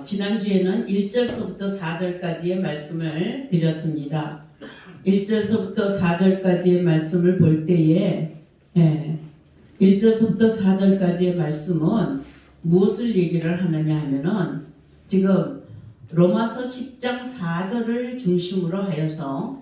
지난주에는 1절서부터 4절까지의 말씀을 드렸습니다. 1절서부터 4절까지의 말씀을 볼 때에 1절서부터 4절까지의 말씀은 무엇을 얘기를 하느냐 하면은 지금 로마서 10장 4절을 중심으로 하여서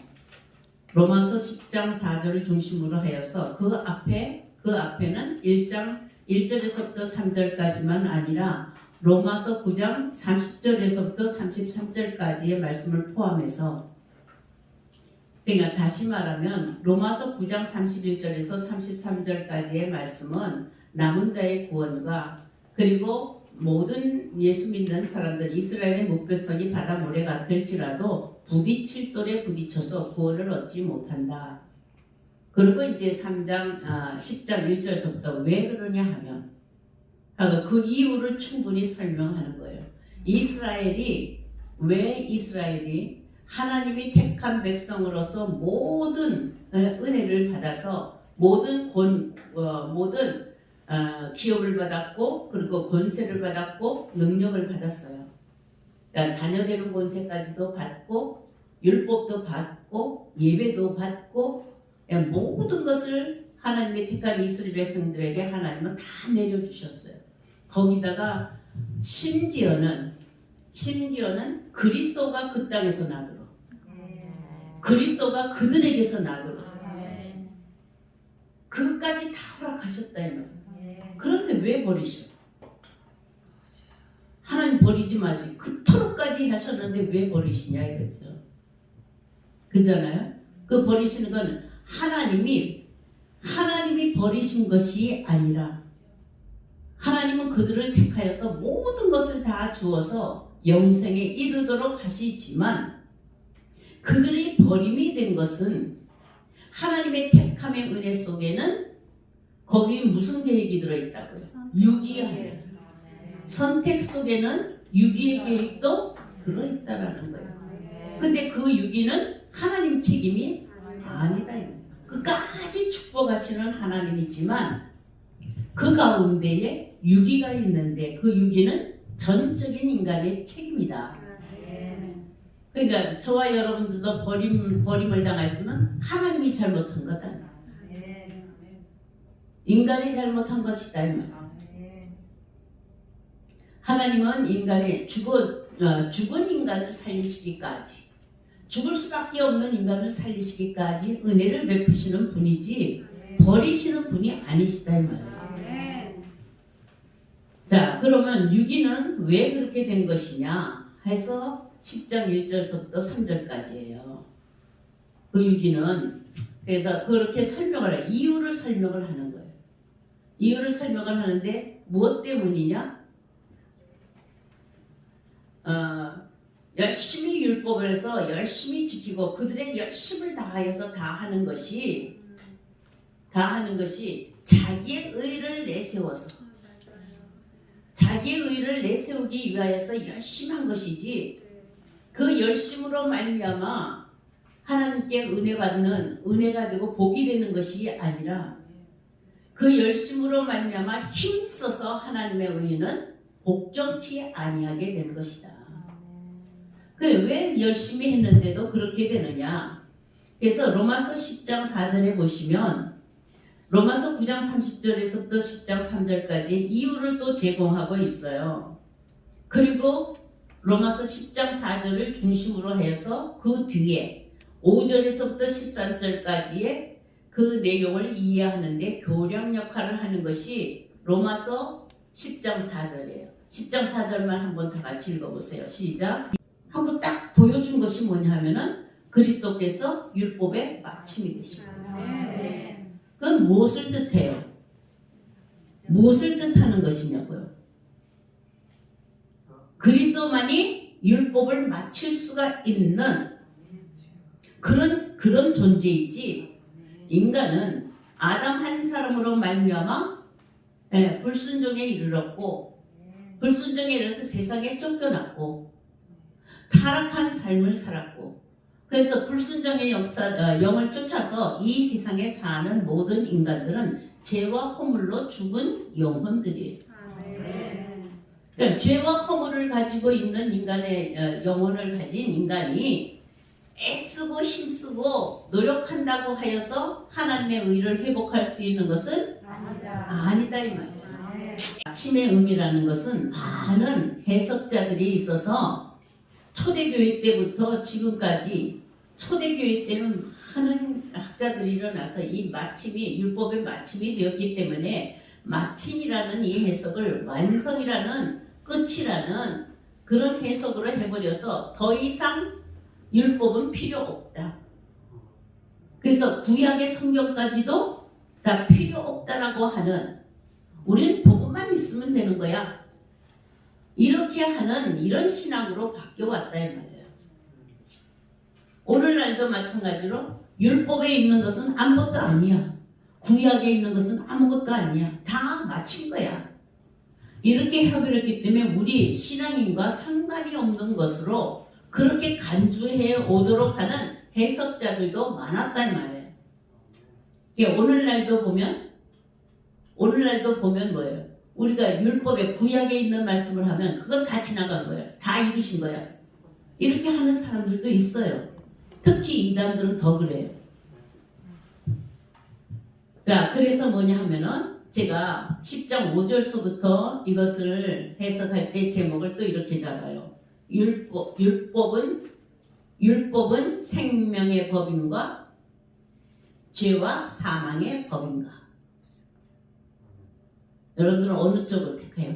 로마서 10장 4절을 중심으로 하여서 그 앞에는 1절에서부터 3절까지만 아니라 로마서 9장 30절에서부터 33절까지의 말씀을 포함해서, 그러니까 다시 말하면 로마서 9장 31절에서 33절까지의 말씀은 남은 자의 구원과 그리고 모든 예수 믿는 사람들, 이스라엘의 묵백성이 바다 모래 같을지라도 부딪힐 돌에 부딪혀서 구원을 얻지 못한다. 그리고 이제 10장 1절서부터 왜 그러냐 하면 그 이유를 충분히 설명하는 거예요. 왜 이스라엘이 하나님이 택한 백성으로서 모든 은혜를 받아서 모든 기업을 받았고 그리고 권세를 받았고 능력을 받았어요. 그러니까 자녀되는 권세까지도 받고 율법도 받고 예배도 받고 모든 것을 하나님이 택한 이스라엘 백성들에게 하나님은 다 내려주셨어요. 거기다가 심지어는 그리스도가 그 땅에서 나도록, 그리스도가 그들에게서 나도록 그것까지 다 허락하셨다 이 말이에요. 그런데 왜 버리셔? 하나님 버리지 마시고 그토록까지 하셨는데 왜 버리시냐 이거죠. 그잖아요. 그 버리시는 건 하나님이 버리신 것이 아니라 하나님은 그들을 택하여서 모든 것을 다 주어서 영생에 이르도록 하시지만 그들이 버림이 된 것은 하나님의 택함의 은혜 속에는 거기 무슨 계획이 들어있다고요? 유기의 선택 속에는 유기의 계획도 들어있다라는 거예요. 근데 그 유기는 하나님 책임이 아니다. 끝까지 축복하시는 하나님이지만 그 가운데에 유기가 있는데 그 유기는 전적인 인간의 책임이다. 그러니까 저와 여러분들도 버림을 당했으면 하나님이 잘못한 거다. 인간이 잘못한 것이다. 하나님은 인간의 죽은 인간을 살리시기까지, 죽을 수밖에 없는 인간을 살리시기까지 은혜를 베푸시는 분이지 버리시는 분이 아니시다 이 말이에요. 자, 그러면 유기는 왜 그렇게 된 것이냐 해서 10장 1절서부터 3절까지예요. 그 유기는 그래서 그렇게 이유를 설명을 하는 거예요. 이유를 설명을 하는데 무엇 때문이냐? 열심히 율법을 해서 열심히 지키고 그들의 열심을 다하여서 다 하는 것이 자기의 의를 내세워서 자기의 의를 내세우기 위하여서 열심히 한 것이지 그 열심으로 말미암아 하나님께 은혜가 되고 복이 되는 것이 아니라 그 열심으로 말미암아 힘써서 하나님의 의는 복종치 아니하게 되는 것이다. 왜 열심히 했는데도 그렇게 되느냐? 그래서 로마서 10장 4절에 보시면 로마서 9장 30절에서부터 10장 3절까지 이유를 또 제공하고 있어요. 그리고 로마서 10장 4절을 중심으로 해서 그 뒤에 5절에서부터 13절까지의 그 내용을 이해하는데 교량 역할을 하는 것이 로마서 10장 4절이에요. 10장 4절만 한번 다 같이 읽어보세요. 시작! 하고 딱 보여준 것이 뭐냐 하면은 그리스도께서 율법의 마침이 되십니다. 그건 무엇을 뜻해요? 무엇을 뜻하는 것이냐고요? 그리스도만이 율법을 마칠 수가 있는 그런 존재이지 인간은 아담 한 사람으로 말미암아 불순종에 이르렀고 불순종에 이르러서 세상에 쫓겨났고 타락한 삶을 살았고 그래서 불순종의 영을 쫓아서 이 세상에 사는 모든 인간들은 죄와 허물로 죽은 영혼들이에요. 그러니까 죄와 허물을 가지고 있는 인간의 영혼을 가진 인간이 애쓰고 힘쓰고 노력한다고 하여서 하나님의 의를 회복할 수 있는 것은 아니다 이 말이에요. 아침의 의미라는 것은 많은 해석자들이 있어서 초대교회 때부터 지금까지 초대교회 때는 많은 학자들이 일어나서 이 마침이 율법의 마침이 되었기 때문에 마침이라는 이 해석을 완성이라는 끝이라는 그런 해석으로 해버려서 더 이상 율법은 필요 없다. 그래서 구약의 성경까지도 다 필요 없다라고 하는, 우리는 복음만 있으면 되는 거야, 이렇게 하는 이런 신앙으로 바뀌어왔다 이 말이에요. 오늘날도 마찬가지로 율법에 있는 것은 아무것도 아니야, 구약에 있는 것은 아무것도 아니야, 다 마친 거야, 이렇게 해버렸기 때문에 우리 신앙인과 상관이 없는 것으로 그렇게 간주해 오도록 하는 해석자들도 많았다 이 말이에요. 오늘날도 보면 뭐예요? 우리가 율법에 구약에 있는 말씀을 하면 그건 다 지나간 거예요. 다 이루신 거야. 이렇게 하는 사람들도 있어요. 특히 이단들은 더 그래요. 자, 그래서 뭐냐 하면은 제가 10장 5절서부터 이것을 해석할 때 제목을 또 이렇게 잡아요. 율법은 생명의 법인가 죄와 사망의 법인가? 여러분들은 어느 쪽을 택해요?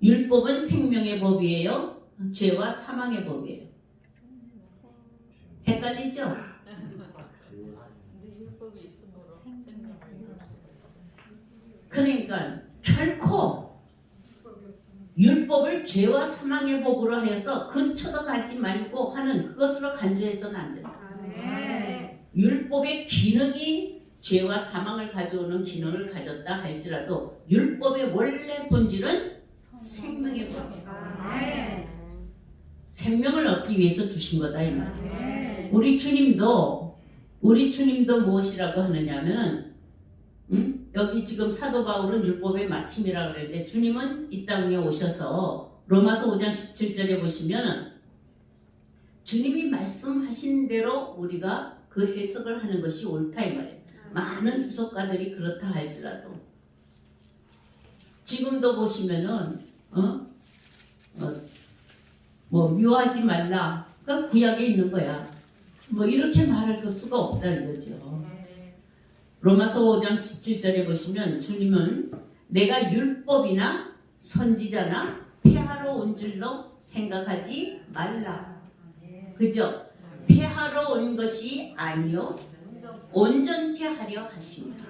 율법은 생명의 법이에요? 죄와 사망의 법이에요? 헷갈리죠? 그러니까 결코 율법을 죄와 사망의 법으로 하여서 근처도 가지 말고 하는 그것으로 간주해서는 안 된다. 율법의 기능이 죄와 사망을 가져오는 기능을 가졌다 할지라도 율법의 원래 본질은 생명의 법이에요. 생명을 얻기 위해서 주신 거다 이 말이에요. 우리 주님도 무엇이라고 하느냐면 여기 지금 사도 바울은 율법의 마침이라고 그랬는데 주님은 이 땅에 오셔서 로마서 5장 17절에 보시면 주님이 말씀하신 대로 우리가 그 해석을 하는 것이 옳다 이 말이에요. 많은 주석가들이 그렇다 할지라도 지금도 보시면은 뭐 묘하지 말라, 그러니까 구약에 있는 거야, 뭐 이렇게 말할 수가 없다 이거죠. 로마서 5장 17절에 보시면 주님은 내가 율법이나 선지자나 폐하러 온 줄로 생각하지 말라. 그죠? 폐하러 온 것이 아니요 온전케 하려 하십니다.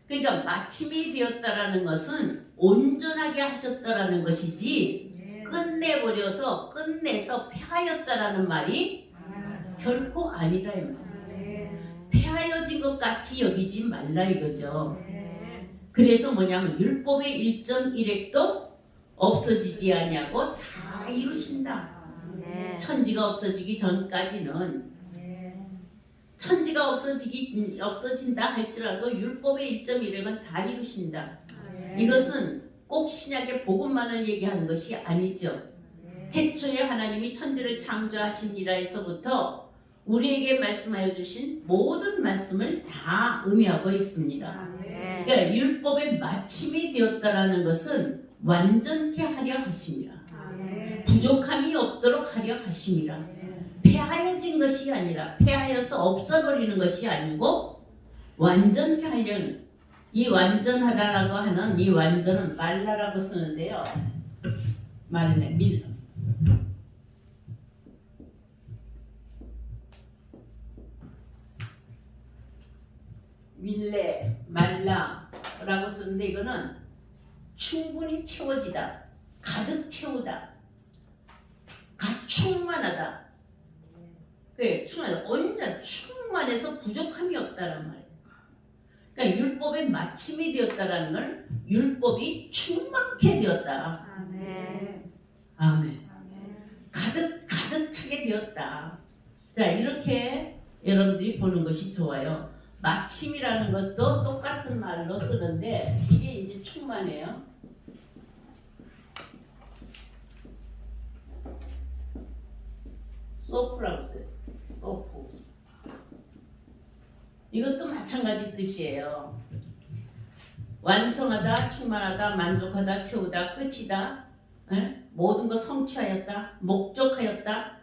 그러니까 마침이 되었다라는 것은 온전하게 하셨다라는 것이지 끝내버려서 끝내서 폐하였다라는 말이 결코 아니다 이 말이에요. 폐하여진 것 같이 여기지 말라 이거죠. 그래서 뭐냐면 율법의 1.1획도 없어지지 아니하고 다 이루신다. 천지가 없어지기 전까지는, 천지가 없어진다 할지라도 율법의 1.1획은 다 이루신다. 이것은 꼭 신약의 복음만을 얘기하는 것이 아니죠. 태초에 하나님이 천지를 창조하시니라 에서부터 우리에게 말씀하여 주신 모든 말씀을 다 의미하고 있습니다. 그러니까 율법의 마침이 되었다라는 것은 완전케 하려 하심이라, 부족함이 없도록 하려 하심이라, 폐하여진 것이 아니라 폐하여서 없어버리는 것이 아니고 완전케 하려는, 이 완전하다라고 하는 이 완전은 말라라고 쓰는데요. 말래 밀레 말라라고 쓰는데 이거는 충분히 채워지다, 가득 채우다, 충만하다. 그래, 충만하다. 언제 충만해서 부족함이 없다란 말이에요. 그러니까 율법의 마침이 되었다라는 건 율법이 충만케 되었다. 아멘. 가득 차게 되었다. 자, 이렇게 여러분들이 보는 것이 좋아요. 마침이라는 것도 똑같은 말로 쓰는데 이게 이제 충만해요. 소프라고 써요. 소프. 이것도 마찬가지 뜻이에요. 완성하다, 충만하다, 만족하다, 채우다, 끝이다. 에? 모든 것 성취하였다, 목적하였다.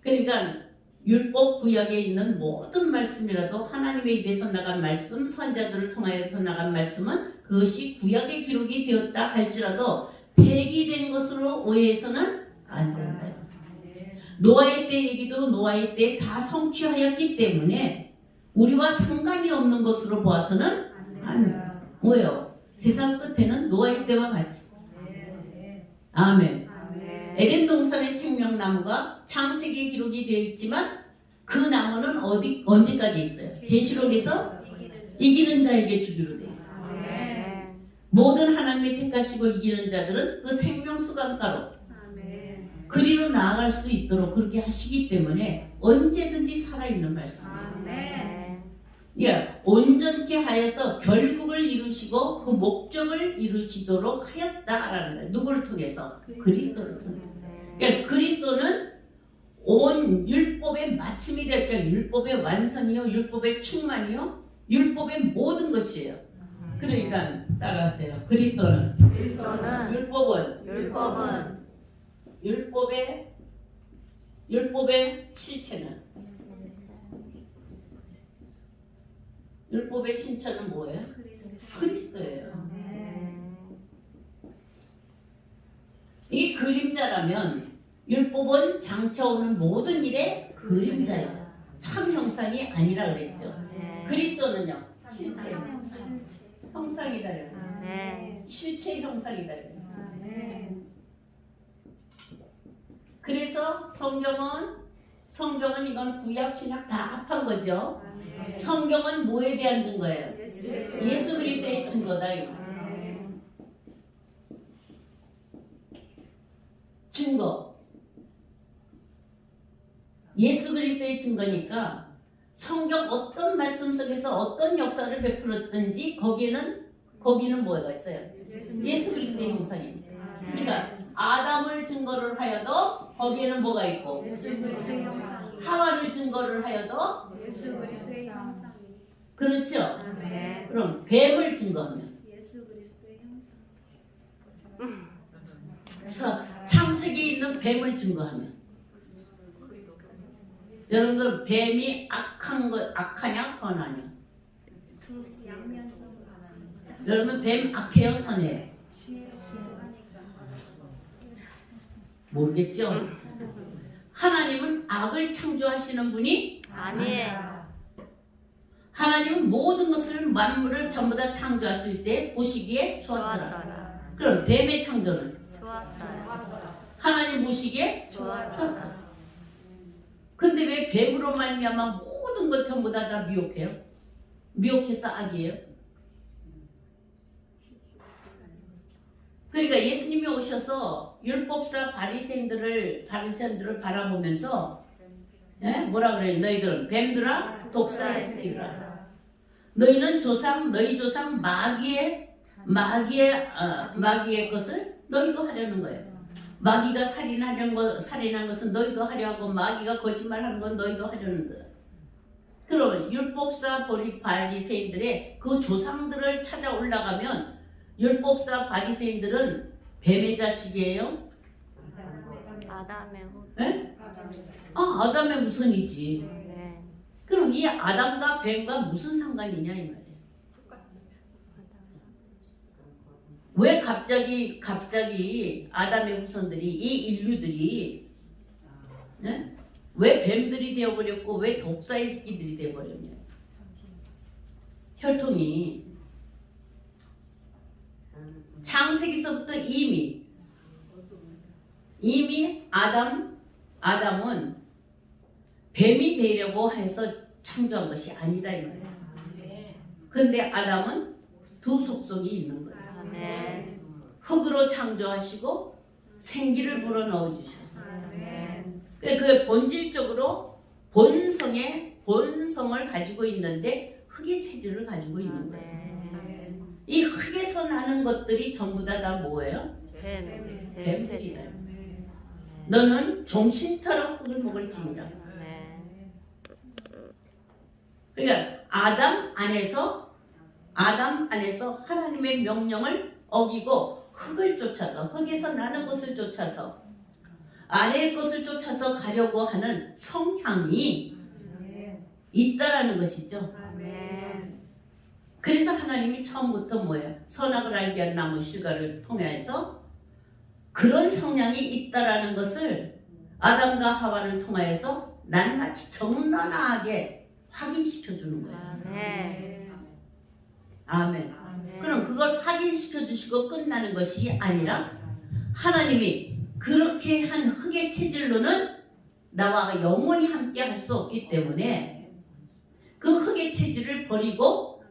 그러니까 율법 구약에 있는 모든 말씀이라도 하나님의 입에서 나간 말씀, 선자들을 통하여서 나간 말씀은 그것이 구약에 기록이 되었다 할지라도 폐기된 것으로 오해해서는 안 된다. 노아의 때 얘기도 노아의 때 다 성취하였기 때문에 우리와 상관이 없는 것으로 보아서는 안 된다. 왜요? 세상 끝에는 노아의 때와 같이. 아멘. 에덴 동산의 생명나무가 창세기에 기록이 되어 있지만 그 나무는 언제까지 있어요? 계시록에서 이기는 자에게 주기로 되어 있어요. 모든 하나님의 택하시고 이기는 자들은 그 생명수강가로 그리로 나아갈 수 있도록 그렇게 하시기 때문에 언제든지 살아있는 말씀이에요. 예, 온전케 하여서 결국을 이루시고 그 목적을 이루시도록 하였다라는 거예요. 누구를 통해서? 그리스도를 통해서. 그러니까 그리스도는 온 율법의 마침이 될 때 율법의 완성이요, 율법의 충만이요, 율법의 모든 것이에요. 그러니까 따라하세요. 그리스도는 율법의 실체는 율법의 신체는 뭐예요? 그리스도예요. 이게 그림자라면 율법은 장차오는 모든 일의 그림자예요. 참 형상이 아니라 그랬죠. 그리스도는요? 실체 형상이다. 실체 형상이다. 그래서 성경은 이건 구약 신약 다 합한 거죠. 성경은 뭐에 대한 증거예요? 예수 그리스도의 증거다. 이거. 증거. 예수 그리스도의 증거니까 성경 어떤 말씀 속에서 어떤 역사를 베풀었든지 거기는 뭐가 있어요? 예수 그리스도의 형상입니다. 그러니까 아담을 증거를 하여도 거기에는 뭐가 있고 하와를 증거를 하여도 그렇죠? 그럼 뱀을 증거하면 그래서 창세기에 있는 뱀을 증거하면 여러분들 뱀이 악하냐 선하냐? 여러분 뱀 악해요 선해요? 모르겠죠? 하나님은 악을 창조하시는 분이 아니에요. 하나님은 모든 것을 만물을 전부 다 창조하실 때 보시기에 좋았더라. 그럼 뱀의 창조는 좋았어요. 하나님 보시기에 좋았더라. 근데 왜 뱀으로 말미암아 모든 것 전부 다 미혹해요? 미혹해서 악이에요? 그러니까 예수님이 오셔서 율법사 바리새인들을 바라보면서 뭐라 그래요? 너희들은 뱀들아 독사의 새끼들아. 너희는 너희 조상 마귀의 것을 너희도 하려는 거예요. 마귀가 살인한 것은 너희도 하려 하고 마귀가 거짓말하는 건 너희도 하려는 거예요. 그러면 율법사 바리새인들의 그 조상들을 찾아 올라가면 율법사 바리새인들은 뱀의 자식이에요? 아담의 후손. 네? 아담의 후손이지. 네. 그럼 이 아담과 뱀과 무슨 상관이냐 이 말이에요. 왜 갑자기 아담의 후손들이 이 인류들이 네? 왜 뱀들이 되어버렸고 왜 독사의 새끼들이 되어버렸냐? 혈통이 창세기서부터 이미 아담은 뱀이 되려고 해서 창조한 것이 아니다 이 말이에요. 근데 아담은 두 속성이 있는 거예요. 흙으로 창조하시고 생기를 불어넣어 주셔서 그 본질적으로 본성을 가지고 있는데 흙의 체질을 가지고 있는 거예요. 아멘. 이 흙에서 나는 것들이 전부 다 뭐예요? 뱀. 뱀들이다. 너는 종신터로 흙을 먹을지니라. 아멘. 그러니까 아담 안에서 하나님의 명령을 어기고 흙을 쫓아서 흙에서 나는 것을 쫓아서 아내의 것을 쫓아서 가려고 하는 성향이 있다라는 것이죠. 아멘. 그래서 하나님이 처음부터 뭐예요? 선악을 알게 한 나무 실과를 통해서 그런 성향이 있다라는 것을 아담과 하와를 통하여서 낱낱이 정나하게 확인시켜 주는 거예요. 아멘. 아멘. 그럼 그걸 확인시켜 주시고 끝나는 것이 아니라 하나님이 그렇게 한 흙의 체질로는 나와 영원히 함께 할 수 없기 때문에 그 흙의 체질을 버리고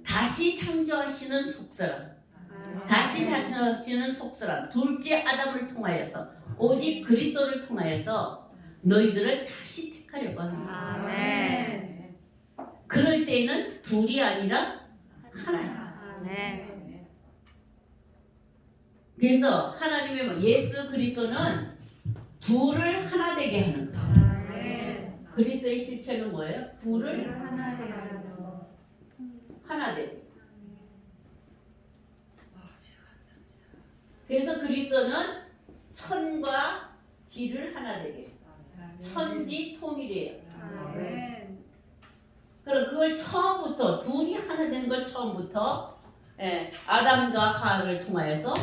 다시 창조하시는 속사람, 다시 창조하시는 속사람, 둘째 아담을 통하여서 오직 그리스도를 통하여서 너희들을 다시 택하려고 합니다. 아멘. 그럴 때에는 둘이 아니라 하나예요. 아멘. 그래서 하나님의 예수 그리스도는 둘을 하나 되게 하는 거예요. 그리스도의 실체는 뭐예요? 둘을 하나 되게. 그래서 그리스도는 천과 지를 하나 되게. 천지 통일이에요. 그럼 그걸 처음부터 둘이 하나 되는 걸 처음부터 아담과 하와를 통하여서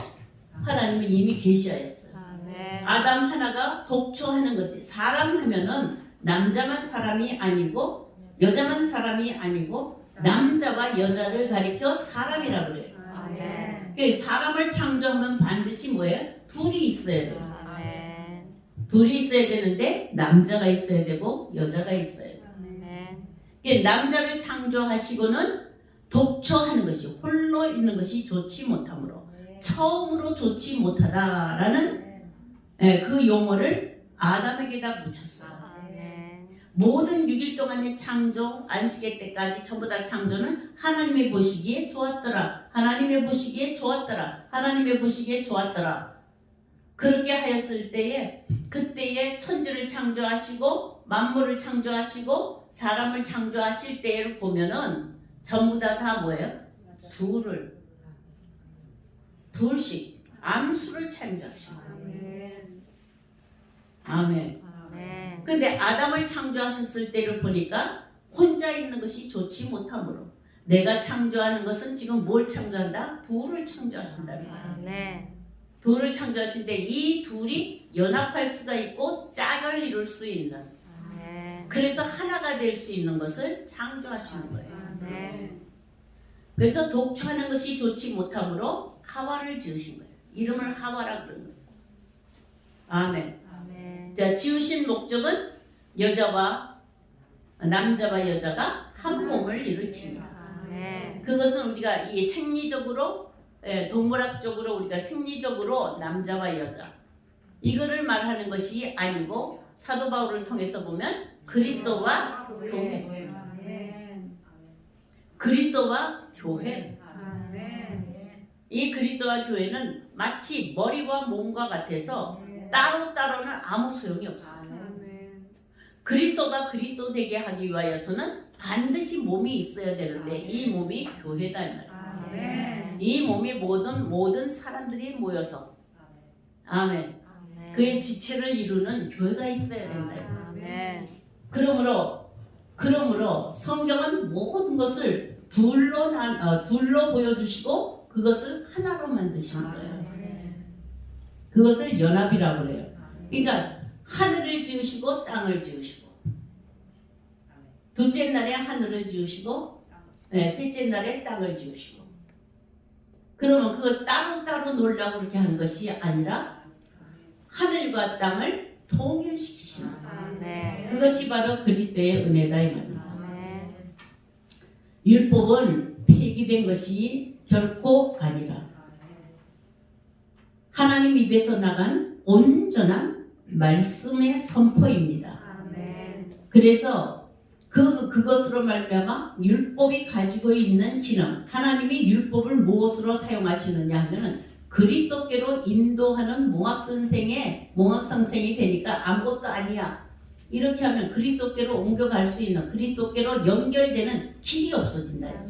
하나님은 이미 계시하였어요. 아멘. 아담 하나가 독초하는 것이 사람 하면은 남자만 사람이 아니고 여자만 사람이 아니고 남자와 여자를 가리켜 사람이라고 그래요. 아멘. 그러니까 사람을 창조하면 반드시 뭐예요? 둘이 있어야 돼요. 아멘. 둘이 있어야 되는데 남자가 있어야 되고 여자가 있어야 돼요. 아멘. 그러니까 남자를 창조하시고는 독초하는 것이 홀로 있는 것이 좋지 못하므로 처음으로 좋지 못하다라는 그 용어를 아담에게다 붙였어요. 아멘. 모든 6일 동안의 창조, 안식일 때까지 전부 다 창조는 하나님의 보시기에 좋았더라. 하나님의 보시기에 좋았더라. 하나님의 보시기에 좋았더라. 그렇게 하였을 때에 그때에 천지를 창조하시고 만물을 창조하시고 사람을 창조하실 때를 보면은 전부 다 뭐예요? 둘씩 암수를 창조하시고. 아멘. 아멘. 근데 아담을 창조하셨을 때를 보니까 혼자 있는 것이 좋지 못하므로 내가 창조하는 것은 지금 뭘 창조한다? 둘을 창조하신다는 거예요. 아멘. 둘을 창조하신데 이 둘이 연합할 수가 있고 짝을 이룰 수 있는 아멘. 그래서 하나가 될 수 있는 것을 창조하시는 거예요. 아멘. 그래서 독초하는 것이 좋지 못하므로 하와를 지으신 거예요. 이름을 하와라 그런 거예요. 아멘. 아멘. 자, 지으신 목적은 남자와 여자가 한 몸을 이룰지니라. 아멘. 그것은 우리가 이 생리적으로 동물학적으로 우리가 생리적으로 남자와 여자 이거를 말하는 것이 아니고 사도 바울을 통해서 보면 그리스도와 교회, 그리스도와 교회. 이 그리스도와 교회는 마치 머리와 몸과 같아서 따로따로는 아무 소용이 없어요. 그리스도가 그리스도 되게 하기 위하여서는 반드시 몸이 있어야 되는데 이 몸이 교회다 이 말이에요. 이 몸이 모든 사람들이 모여서 아멘. 그의 지체를 이루는 교회가 있어야 된다. 아멘. 그러므로 성경은 모든 것을 둘로 보여주시고 그것을 하나로 만드시는 거예요. 그것을 연합이라고 그래요. 그러니까 하늘을 지으시고 땅을 지으시고 둘째 날에 하늘을 지으시고 셋째 날에 땅을 지으시고 그러면 그거 따로따로 놀라고 그렇게 하는 것이 아니라 하늘과 땅을 통일시키시는 거예요. 아멘. 그것이 바로 그리스도의 은혜다 이 말이죠. 아멘. 율법은 폐기된 것이 결코 아니라 하나님 입에서 나간 온전한 말씀의 선포입니다. 아멘. 그래서 그것으로 말미암아 율법이 가지고 있는 기능, 하나님이 율법을 무엇으로 사용하시느냐 하면은 그리스도께로 인도하는 몽학선생이 되니까 아무것도 아니야. 이렇게 하면 그리스도께로 옮겨갈 수 있는, 그리스도께로 연결되는 길이 없어진다.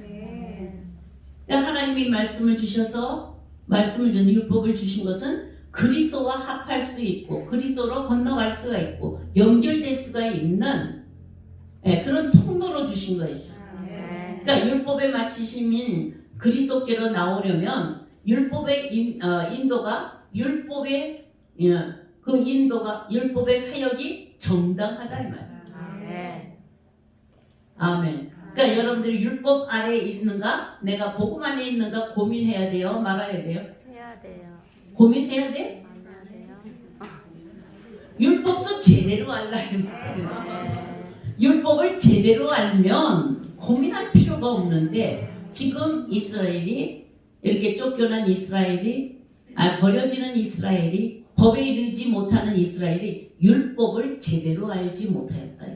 그러니까 하나님이 말씀을 주셔서 율법을 주신 것은 그리스도와 합할 수 있고 그리스도로 건너갈 수가 있고 연결될 수가 있는 그런 통로로 주신 것이죠. 그러니까 율법의 마치심인 그리스도께로 나오려면 율법의 인도가 율법의 사역이 정당하다 이 말이에요. 아멘. 그러니까 여러분들이 율법 아래에 있는가, 내가 복음 안에 있는가 고민해야 돼요, 말아야 돼요? 해야 돼요. 고민해야 돼? 해야 돼요. 율법도 제대로 알라 이 말이에요. 율법을 제대로 알면 고민할 필요가 없는데 지금 이스라엘이 이렇게 쫓겨난 이스라엘이 버려지는 이스라엘이 법에 이르지 못하는 이스라엘이 율법을 제대로 알지 못하였다.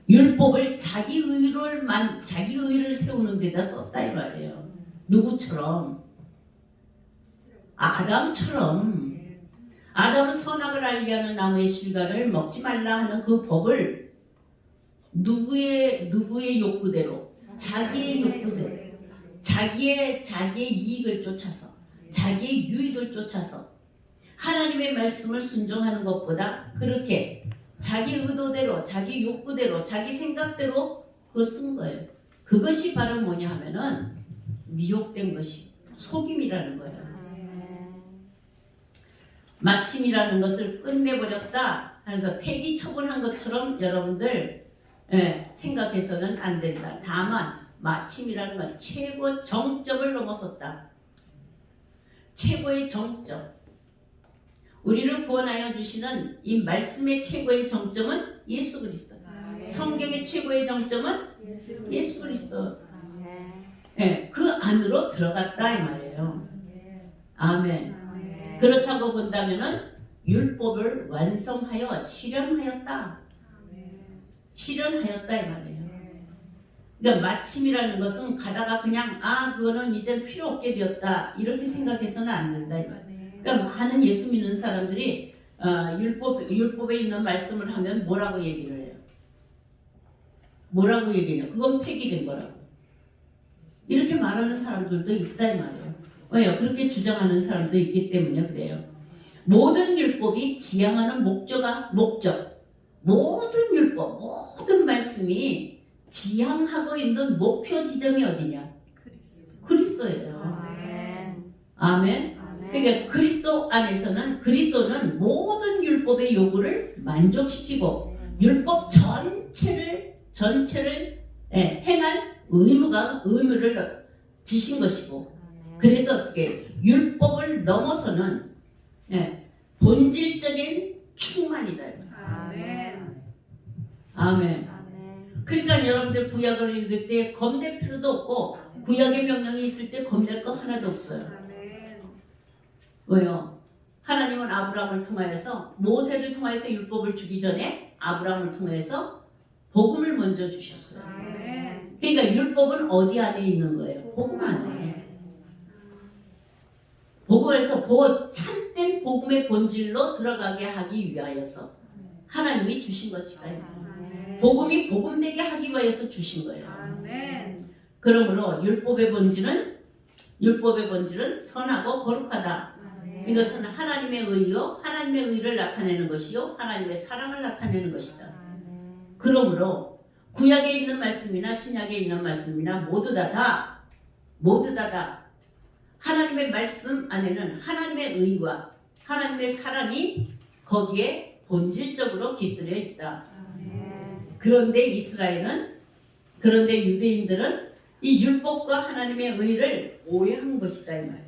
율법을 자기 의를 세우는 데다 썼다 이 말이에요. 누구처럼? 아담처럼. 아담은 선악을 알게 하는 나무의 실과를 먹지 말라 하는 그 법을 누구의 욕구대로, 자기의 욕구대로, 자기의 이익을 쫓아서, 자기의 유익을 쫓아서 하나님의 말씀을 순종하는 것보다 그렇게 자기 의도대로, 자기 욕구대로, 자기 생각대로 그걸 쓴 거예요. 그것이 바로 뭐냐 하면은 미혹된 것이 속임이라는 거예요. 마침이라는 것을 끝내버렸다 하면서 폐기 처분한 것처럼 여러분들 생각해서는 안 된다. 다만 마침이라는 건 최고 정점을 넘어섰다. 최고의 정점. 우리를 구원하여 주시는 이 말씀의 최고의 정점은 예수 그리스도. 성경의 최고의 정점은 예수 그리스도. 그 안으로 들어갔다 이 말이에요. 아멘. 그렇다고 본다면은 율법을 완성하여 실현하였다. 실현하였다 이 말이에요. 그러니까 마침이라는 것은 가다가 그냥 그거는 이제 필요 없게 되었다 이렇게 생각해서는 안 된다 이 말이에요. 그러니까 많은 예수 믿는 사람들이 율법에 있는 말씀을 하면 뭐라고 얘기를 해요? 뭐라고 얘기해요? 그건 폐기된 거라고. 이렇게 말하는 사람들도 있다 이 말이에요. 왜요? 그렇게 주장하는 사람도 있기 때문에 그래요. 모든 율법이 지향하는 목적, 모든 율법, 모든 말씀이 지향하고 있는 목표 지점이 어디냐? 그리스도예요. 아멘. 그러니까 그리스도 안에서는 그리스도는 모든 율법의 요구를 만족시키고 율법 전체를 행할 의무를 지신 것이고 그래서 어떻게 율법을 넘어서는 본질적인 충만이다. 아멘. 그러니까 여러분들 구약을 읽을 때 겁낼 필요도 없고 구약의 명령이 있을 때 겁낼 거 하나도 없어요. 왜요? 하나님은 아브라함을 통하여서 모세를 통하여서 율법을 주기 전에 아브라함을 통해서 복음을 먼저 주셨어요. 그러니까 율법은 어디 안에 있는 거예요? 복음 안에. 복음에서 참된 복음의 본질로 들어가게 하기 위하여서 하나님이 주신 것이다. 복음이 복음되게 하기 위하여서 주신 거예요. 그러므로 율법의 본질은 선하고 거룩하다. 이것은 하나님의 의요, 하나님의 의를 나타내는 것이요, 하나님의 사랑을 나타내는 것이다. 그러므로 구약에 있는 말씀이나 신약에 있는 말씀이나 모두 다 하나님의 말씀 안에는 하나님의 의와 하나님의 사랑이 거기에 본질적으로 깃들여 있다. 그런데 유대인들은 이 율법과 하나님의 의를 오해한 것이다 이 말이에요.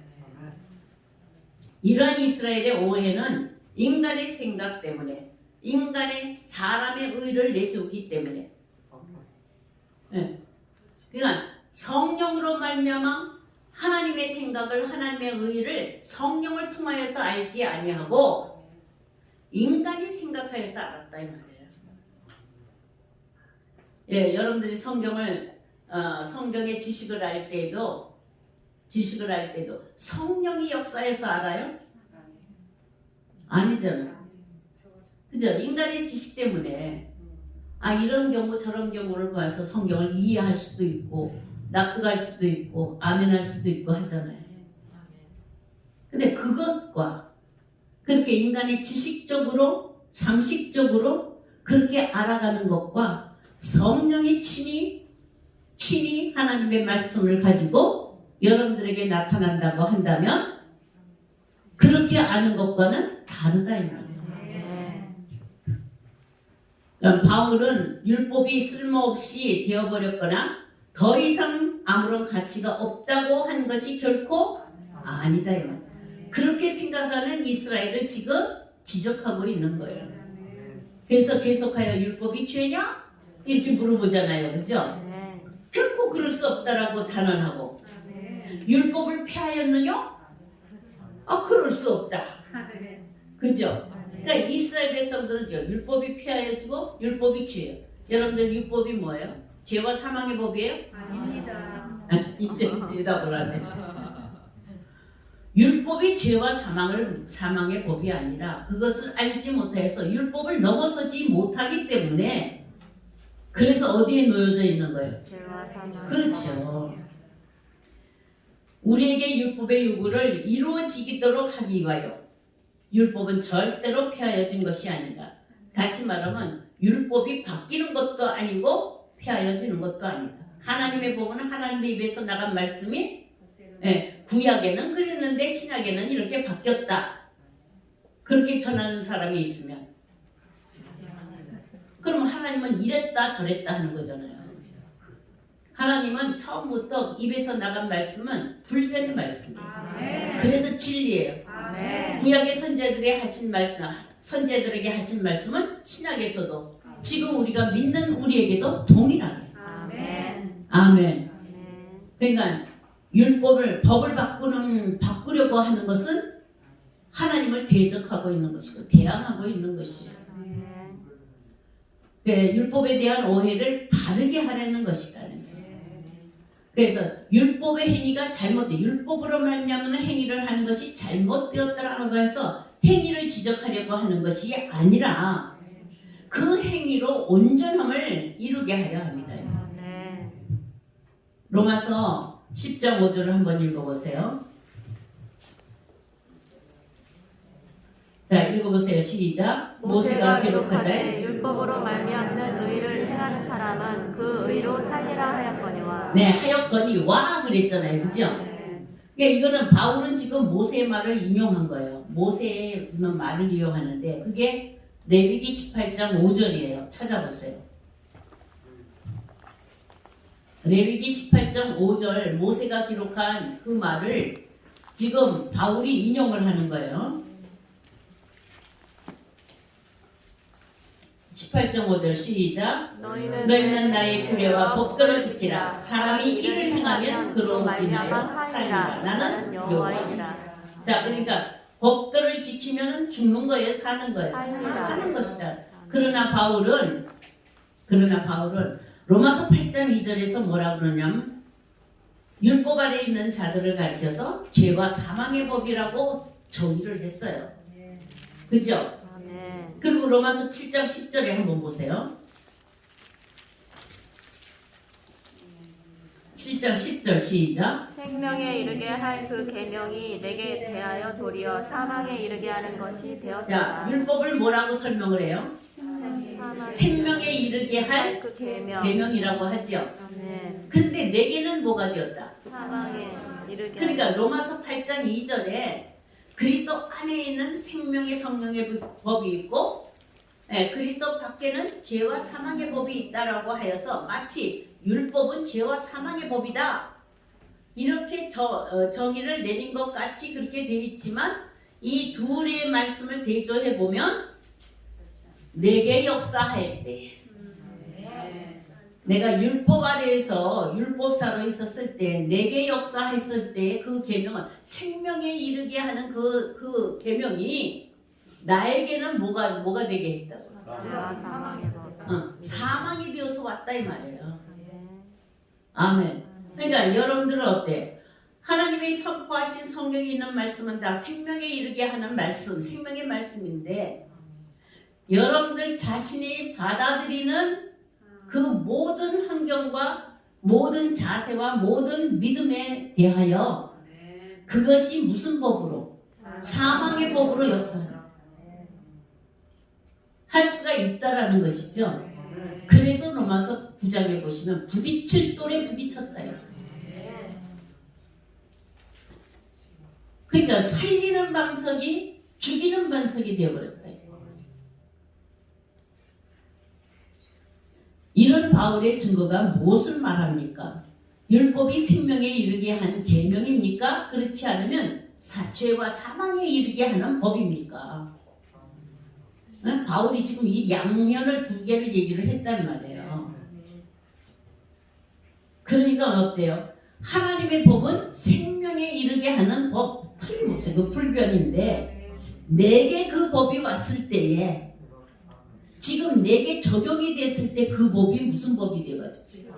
이러한 이스라엘의 오해는 인간의 생각 때문에, 사람의 의를 내세우기 때문에, 그러니까 성령으로 말미암아 하나님의 생각을, 하나님의 의를 성령을 통하여서 알지 아니하고 인간이 생각하여서 알았다 이 말이에요. 예, 여러분들이 성경의 지식을 할 때도 성령이 역사해서 알아요? 아니잖아요. 그죠? 인간의 지식 때문에 이런 경우 저런 경우를 봐서 성경을 이해할 수도 있고 납득할 수도 있고 아멘할 수도 있고 하잖아요. 근데 그것과 그렇게 인간의 지식적으로 상식적으로 그렇게 알아가는 것과 성령이 친히 하나님의 말씀을 가지고 여러분들에게 나타난다고 한다면 그렇게 아는 것과는 다르다 이 말이에요. 그럼 바울은 율법이 쓸모없이 되어버렸거나 더 이상 아무런 가치가 없다고 한 것이 결코 아니다 이 말이에요. 그렇게 생각하는 이스라엘을 지금 지적하고 있는 거예요. 그래서 계속하여 율법이 죄냐? 이렇게 물어보잖아요. 그죠? 결코 그럴 수 없다라고 단언하고 율법을 폐하였느냐? 그럴 수 없다. 그죠? 그러니까 이스라엘 백성들은 율법이 폐하여지고 율법이 죄예요. 여러분들 율법이 뭐예요? 죄와 사망의 법이에요? 아닙니다. 이제 대답을 하네. 율법이 죄와 사망의 법이 아니라 그것을 알지 못해서 율법을 넘어서지 못하기 때문에 그래서 어디에 놓여져 있는 거예요? 죄와 사망. 그렇죠. 우리에게 율법의 요구를 이루어지도록 하기 위하여 율법은 절대로 폐하여진 것이 아니다. 다시 말하면 율법이 바뀌는 것도 아니고 폐하여지는 것도 아니다. 하나님의 법은 하나님의 입에서 나간 말씀이 구약에는 그랬는데 신약에는 이렇게 바뀌었다. 그렇게 전하는 사람이 있으면 그럼 하나님은 이랬다 저랬다 하는 거잖아요. 하나님은 처음부터 입에서 나간 말씀은 불변의 말씀이에요. 그래서 진리예요. 구약의 선제들에게 하신 말씀은 신약에서도 지금 우리가 믿는 우리에게도 동일하게. 아멘. 그러니까 법을 바꾸려고 하는 것은 하나님을 대적하고 있는 것이고 대항하고 있는 것이에요. 율법에 대한 오해를 바르게 하려는 것이다. 그래서 율법의 행위가 율법으로 말미암은 행위를 하는 것이 잘못되었다라고 해서 행위를 지적하려고 하는 것이 아니라 그 행위로 온전함을 이루게 하려 합니다. 로마서 10장 5절을 한번 읽어보세요. 자, 읽어보세요. 시작. 모세가 기록하되 율법으로 말미암는 의를 행하는 사람은 그 의로 살리라 하였거니와. 네, 하였거니와 그랬잖아요. 그죠? 그러니까 이거는 바울은 지금 모세의 말을 인용한 거예요. 모세의 말을 이용하는데 그게 레위기 18장 5절이에요. 찾아보세요. 레위기 18장 5절 모세가 기록한 그 말을 지금 바울이 인용을 하는 거예요. 18장 5절 시작. 너희는 나의 규례와 법도를 지키라. 사람이 이를 행하면 그로 인하여 살리라. 나는 여호와이라. 자, 그러니까 법도를 지키면 죽는 거예요, 사는 거예요? 사는 것이다. 그러나 바울은 로마서 8장 2절에서 뭐라 그러냐면 율법 아래 있는 자들을 가리켜서 죄와 사망의 법이라고 정의를 했어요. 그죠? 그리고 로마서 7장 10절에 한번 보세요. 7장 10절 시작. 생명에 이르게 할 그 계명이 내게 대하여 도리어 사망에 이르게 하는 것이 되었다. 자, 율법을 뭐라고 설명을 해요? 생명에 이르게 할 그 계명이라고 하지요. 근데 내게는 뭐가 되었다? 사망에 이르게. 그러니까 로마서 8장 2절에 그리스도 안에 있는 생명의 성령의 법이 있고 그리스도 밖에는 죄와 사망의 법이 있다라고 하여서 마치 율법은 죄와 사망의 법이다 이렇게 정의를 내린 것 같이 그렇게 되어 있지만 이 둘의 말씀을 대조해 보면 내게 역사할 때 내가 율법 아래에서 율법사로 있었을 때 내게 역사했을 때 그 계명은 생명에 이르게 하는 그 계명이 나에게는 뭐가 되게 했다고? 죄와 사망의 법. 사망이 되어서 왔다 이 말이에요. 아멘. 그러니까 여러분들은 어때? 하나님이 선포하신 성경에 있는 말씀은 다 생명에 이르게 하는 말씀, 생명의 말씀인데 여러분들 자신이 받아들이는 그 모든 환경과 모든 자세와 모든 믿음에 대하여 그것이 무슨 법으로? 사망의 법으로 역사할 수가 있다라는 것이죠. 그래서 로마서 9장에 보시면 부딪힐 돌에 부딪혔다요. 그러니까 살리는 반석이 죽이는 반석이 되어버렸다. 이런 바울의 증거가 무엇을 말합니까? 율법이 생명에 이르게 한 계명입니까? 그렇지 않으면 죄와 사망에 이르게 하는 법입니까? 바울이 지금 이 양면을 두 개를 얘기를 했단 말이에요. 그러니까 어때요? 하나님의 법은 생명에 이르게 하는 법, 틀림없어요. 그 불변인데 내게 그 법이 왔을 때에 지금 내게 적용이 됐을 때 그 법이 무슨 법이 돼가지고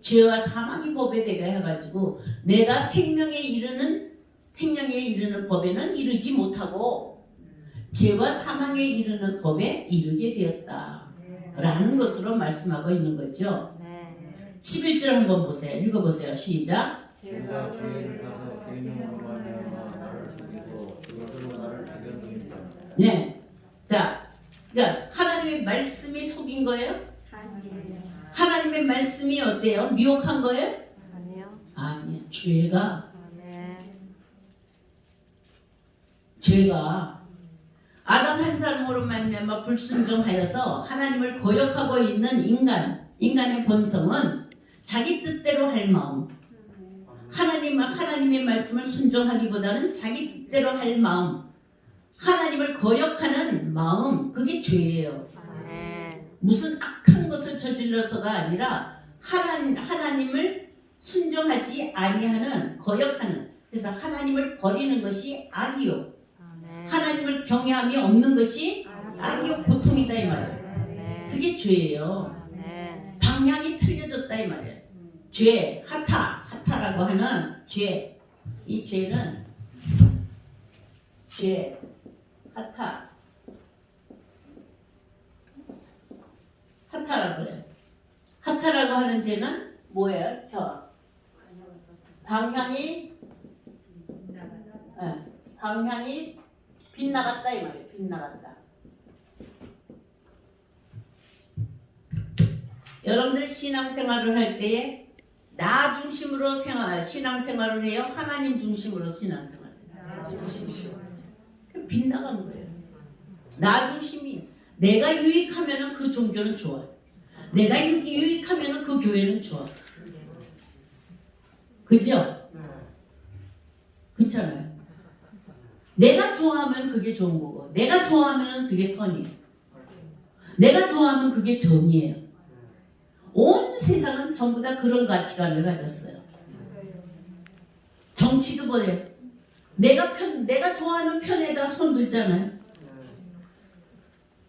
죄와 사망의 법에 대가 해가지고 내가 생명에 이르는 법에는 이르지 못하고 죄와 사망에 이르는 법에 이르게 되었다라는 것으로 말씀하고 있는 거죠. 11절 한번 보세요. 읽어보세요. 시작. 제가 죄를 가서 계명으로 말미암아 나를 죽이고 그것으로 나를 죽였느니라. 네. 자, 그러니까 하나님의 말씀이 속인 거예요? 하나님의 말씀이 어때요? 미혹한 거예요? 아니요. 아니요. 죄가 아담 한 사람으로 말미암아 불순종하여서 하나님을 거역하고 있는 인간의 본성은 자기 뜻대로 할 마음, 하나님의 말씀을 순종하기보다는 자기 뜻대로 할 마음, 하나님을 거역하는 마음, 그게 죄예요. 무슨 악한 것을 저질러서가 아니라 하나님을 순종하지 아니하는, 거역하는, 그래서 하나님을 버리는 것이 악이요. 하나님을 경외함이 없는 것이 악이요 고통이다 이 말이에요. 그게 죄예요. 방향이 틀려졌다 이 말이에요. 죄, 하타라고 하는 죄. 이 죄는 죄, 하타라고 그래요. 하타라고 하는 죄는 뭐예요? 방향이 빗나갔다 이 말이에요. 빗나갔다. 여러분들 신앙생활을 할 때에 나 중심으로 신앙생활을 해요? 하나님 중심으로 신앙생활을 해요? 빗나간 거예요. 나 중심이. 내가 유익하면 그 종교는 좋아. 내가 유익하면 그 교회는 좋아. 그죠? 그렇잖아요. 내가 좋아하면 그게 좋은 거고, 내가 좋아하면 그게 선이에요. 내가 좋아하면 그게 정의예요. 온 세상은 전부 다 그런 가치관을 가졌어요. 정치도 보세요. 내가 좋아하는 편에다 손 들잖아요.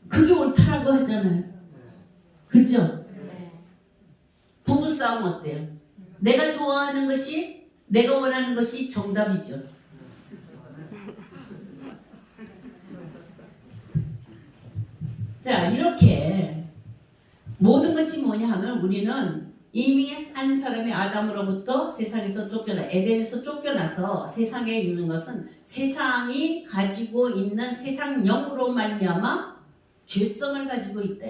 그게 옳다라고 하잖아요. 그죠? 부부싸움 어때요? 내가 좋아하는 것이, 내가 원하는 것이 정답이죠. 자, 이렇게 모든 것이 뭐냐 하면 우리는 이미 한 사람의 아담으로부터 세상에서 에덴에서 쫓겨나서 세상에 있는 것은 세상이 가지고 있는 세상 영으로 말미암아 죄성을 가지고 있다.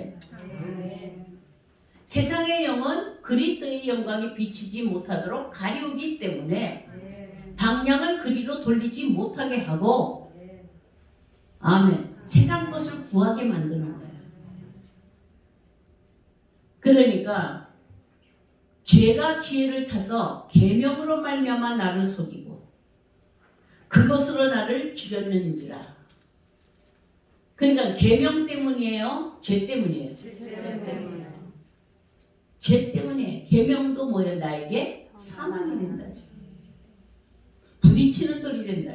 세상의 영은 그리스도의 영광이 비치지 못하도록 가리우기 때문에 방향을 그리로 돌리지 못하게 하고, 아멘, 세상 것을 구하게 만드는 거예요. 그러니까 죄가 기회를 타서 계명으로 말미암아 나를 속이고 그것으로 나를 죽였는지라. 그러니까 계명 때문이에요? 죄 때문이에요? 죄 때문에. 계명도 뭐예요? 나에게 사망이 된다. 부딪히는 돌이 된다.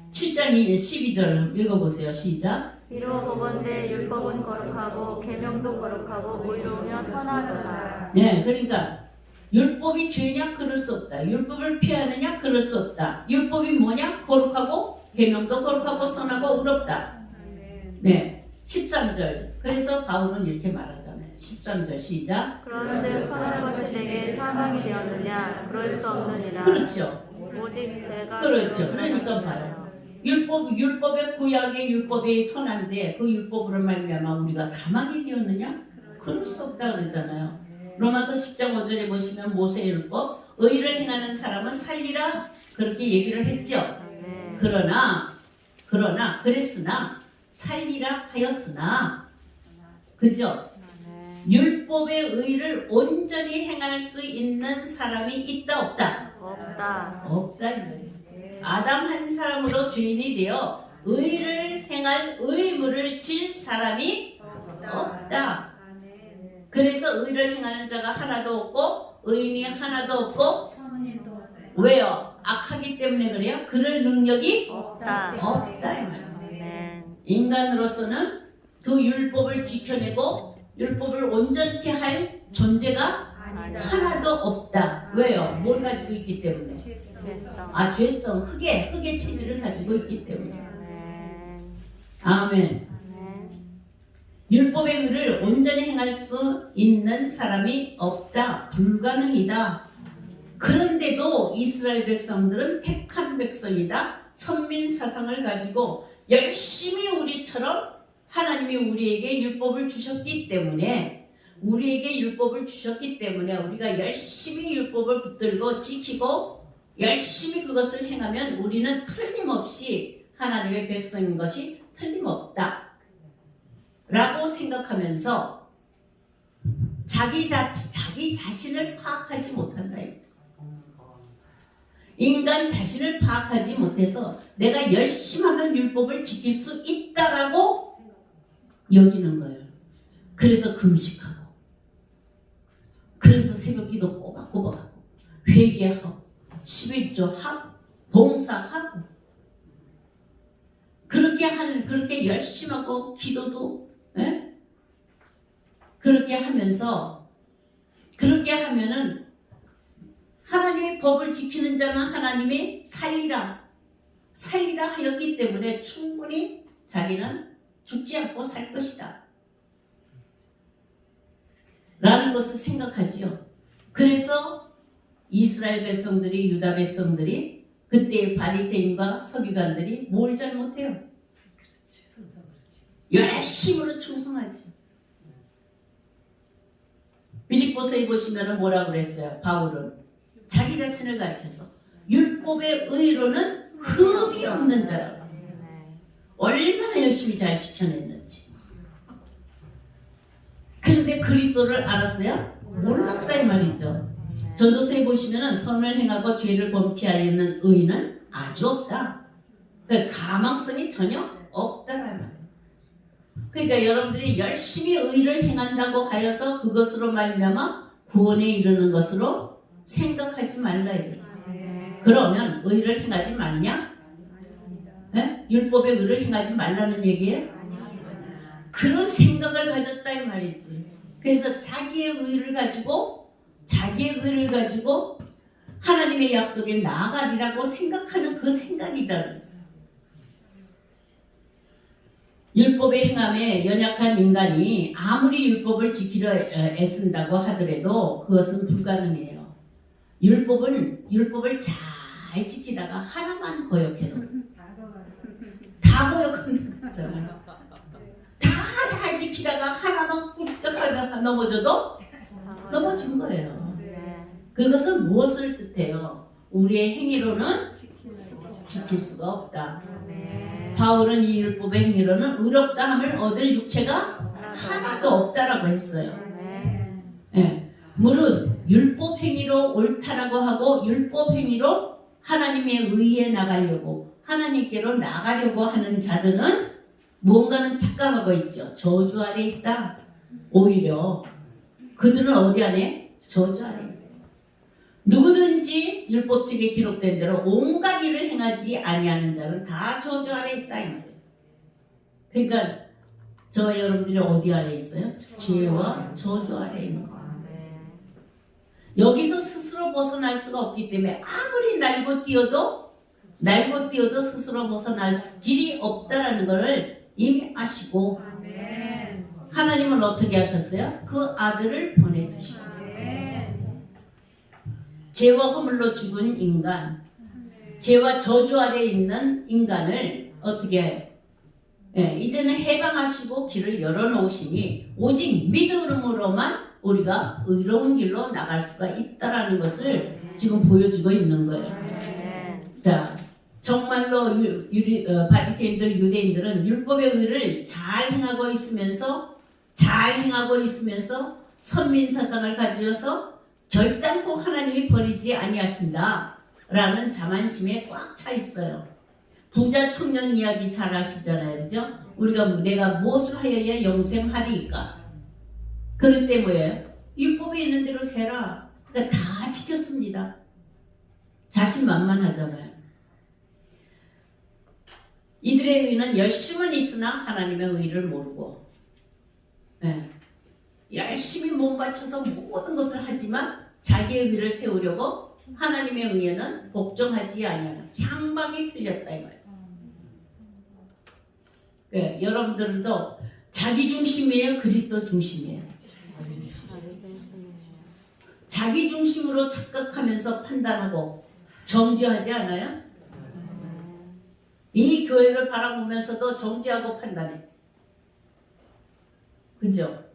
7장 12절 읽어보세요. 시작. 이로 보건대 율법은 거룩하고 계명도 거룩하고 의로우며 선하도다. 네, 그러니까 율법이 죄냐? 그럴 수 없다. 율법을 피하느냐? 그럴 수 없다. 율법이 뭐냐? 거룩하고 계명도 거룩하고 선하고 의롭다. 네, 13절. 그래서 바울은 이렇게 말하잖아요. 13절 시작. 그런즉 선한 것이 내게 사망이 되었느냐? 그럴 수 없느니라. 그렇죠. 오직 죄가 그렇죠. 그러니까 봐요. 율법의 구약의 율법이 선한데 그 율법으로 말미암아 우리가 사망이 되었느냐? 그럴 수 없다 그러잖아요. 로마서 10장 5절에 보시면 모세의 율법 의를 행하는 사람은 살리라 그렇게 얘기를 했죠. 그러나 그랬으나 살리라 하였으나 그죠? 율법의 의를 온전히 행할 수 있는 사람이 있다 없다? 없다. 없다. 아담 한 사람으로 죄인이 되어 의를 행할 의무를 질 사람이 없다. 그래서 의를 행하는 자가 하나도 없고 의인이 하나도 없고 왜요? 악하기 때문에 그래요? 그럴 능력이 없다. 없다 이 말이에요. 아멘. 인간으로서는 그 율법을 지켜내고 율법을 온전케 할 존재가 하나도 없다. 왜요? 뭘 가지고 있기 때문에? 죄성. 죄성, 흑의 체질을 가지고 있기 때문에. 아멘. 아멘. 아멘. 율법의 의를 온전히 행할 수 있는 사람이 없다. 불가능이다. 그런데도 이스라엘 백성들은 택한 백성이다. 선민 사상을 가지고 열심히 우리처럼 하나님이 우리에게 율법을 주셨기 때문에 우리가 열심히 율법을 붙들고 지키고 열심히 그것을 행하면 우리는 틀림없이 하나님의 백성인 것이 틀림없다 라고 생각하면서 자기 자신을 파악하지 못한다. 인간 자신을 파악하지 못해서 내가 열심히 하면 율법을 지킬 수 있다라고 여기는 거예요. 그래서 금식하고 그래서 새벽기도 꼬박꼬박 하고 회개하고 11조 하고 봉사하고 그렇게 열심히 하고 기도도 그렇게 하면서 그렇게 하면은 하나님의 법을 지키는 자는 하나님이 살리라 하였기 때문에 충분히 자기는 죽지 않고 살 것이다 라는 것을 생각하지요. 그래서 이스라엘 백성들이 유다 백성들이 그때 바리새인과 서기관들이 뭘 잘못해요? 열심으로 충성하지. 빌립보서에 보시면 뭐라고 그랬어요? 바울은 자기 자신을 가리켜서 율법의 의로는 흠이 없는 자라고 했어요. 얼마나 열심히 잘 지켜냈는지. 그런데 그리스도를 알았어요? 몰랐다 이 말이죠. 전도서에 보시면 선을 행하고 죄를 범치 않는 의인은 아주 없다. 그러니까 가망성이 전혀 없다라는 말이에요. 그러니까 여러분들이 열심히 의를 행한다고 하여서 그것으로 말미암아 구원에 이르는 것으로 생각하지 말라 이거죠. 그러면 의를 행하지 말냐? 네? 율법의 의를 행하지 말라는 얘기예요? 그런 생각을 가졌다 이 말이지. 그래서 자기의 의를 가지고 하나님의 약속에 나아가리라고 생각하는 그 생각이다. 율법의 행함에 연약한 인간이 아무리 율법을 지키려 애쓴다고 하더라도 그것은 불가능해요. 율법을 잘 지키다가 하나만 거역해도 다 거역한다잖아요. 다 잘 지키다가 하나만 꿀떡하다가 넘어져도 넘어진 거예요. 그것은 무엇을 뜻해요? 우리의 행위로는 지킬 수가 없다. 바울은 이 율법의 행위로는 의롭다함을 얻을 육체가 하나도 없다라고 했어요. 네. 물은 율법 행위로 옳다라고 하고 율법 행위로 하나님의 의에 나가려고 하나님께로 나가려고 하는 자들은 무언가는 착각하고 있죠. 저주 아래 있다. 오히려 그들은 어디 안에? 저주 아래 있다. 누구든지 율법책에 기록된 대로 온갖 일을 행하지 아니하는 자는 다 저주 아래 있다 이 말이에요. 그러니까 저 여러분들이 어디 아래 있어요? 죄와 저주 아래 있는 거예요. 여기서 스스로 벗어날 수가 없기 때문에 아무리 날고 뛰어도 스스로 벗어날 길이 없다라는 것을 이미 아시고 하나님은 어떻게 하셨어요? 그 아들을 보내주셨어요. 죄와 허물로 죽은 인간, 죄와 저주 아래 있는 인간을 어떻게 해요? 이제는 해방하시고 길을 열어놓으시니 오직 믿음으로만 우리가 의로운 길로 나갈 수가 있다라는 것을 지금 보여주고 있는 거예요. 자, 정말로 바리새인들, 유대인들은 율법의 의를 잘 행하고 있으면서 선민 사상을 가지어서 결단코 하나님이 버리지 아니하신다라는 자만심에 꽉 차 있어요. 부자 청년 이야기 잘 아시잖아요, 그죠? 내가 무엇을 하여야 영생하리이까? 그럴 때 뭐예요? 율법에 있는 대로 해라. 그러니까 다 지켰습니다. 자신만만하잖아요. 이들의 의는 열심은 있으나 하나님의 의를 모르고, 열심히 몸 바쳐서 모든 것을 하지만 자기의 의를 세우려고 하나님의 의에는 복종하지 아니하는 향방이 틀렸다 이 말이에요. 여러분들도 자기 중심이에요, 그리스도 중심이에요? 자기 중심으로 착각하면서 판단하고 정죄하지 않아요? 이 교회를 바라보면서도 정죄하고 판단해. 그죠?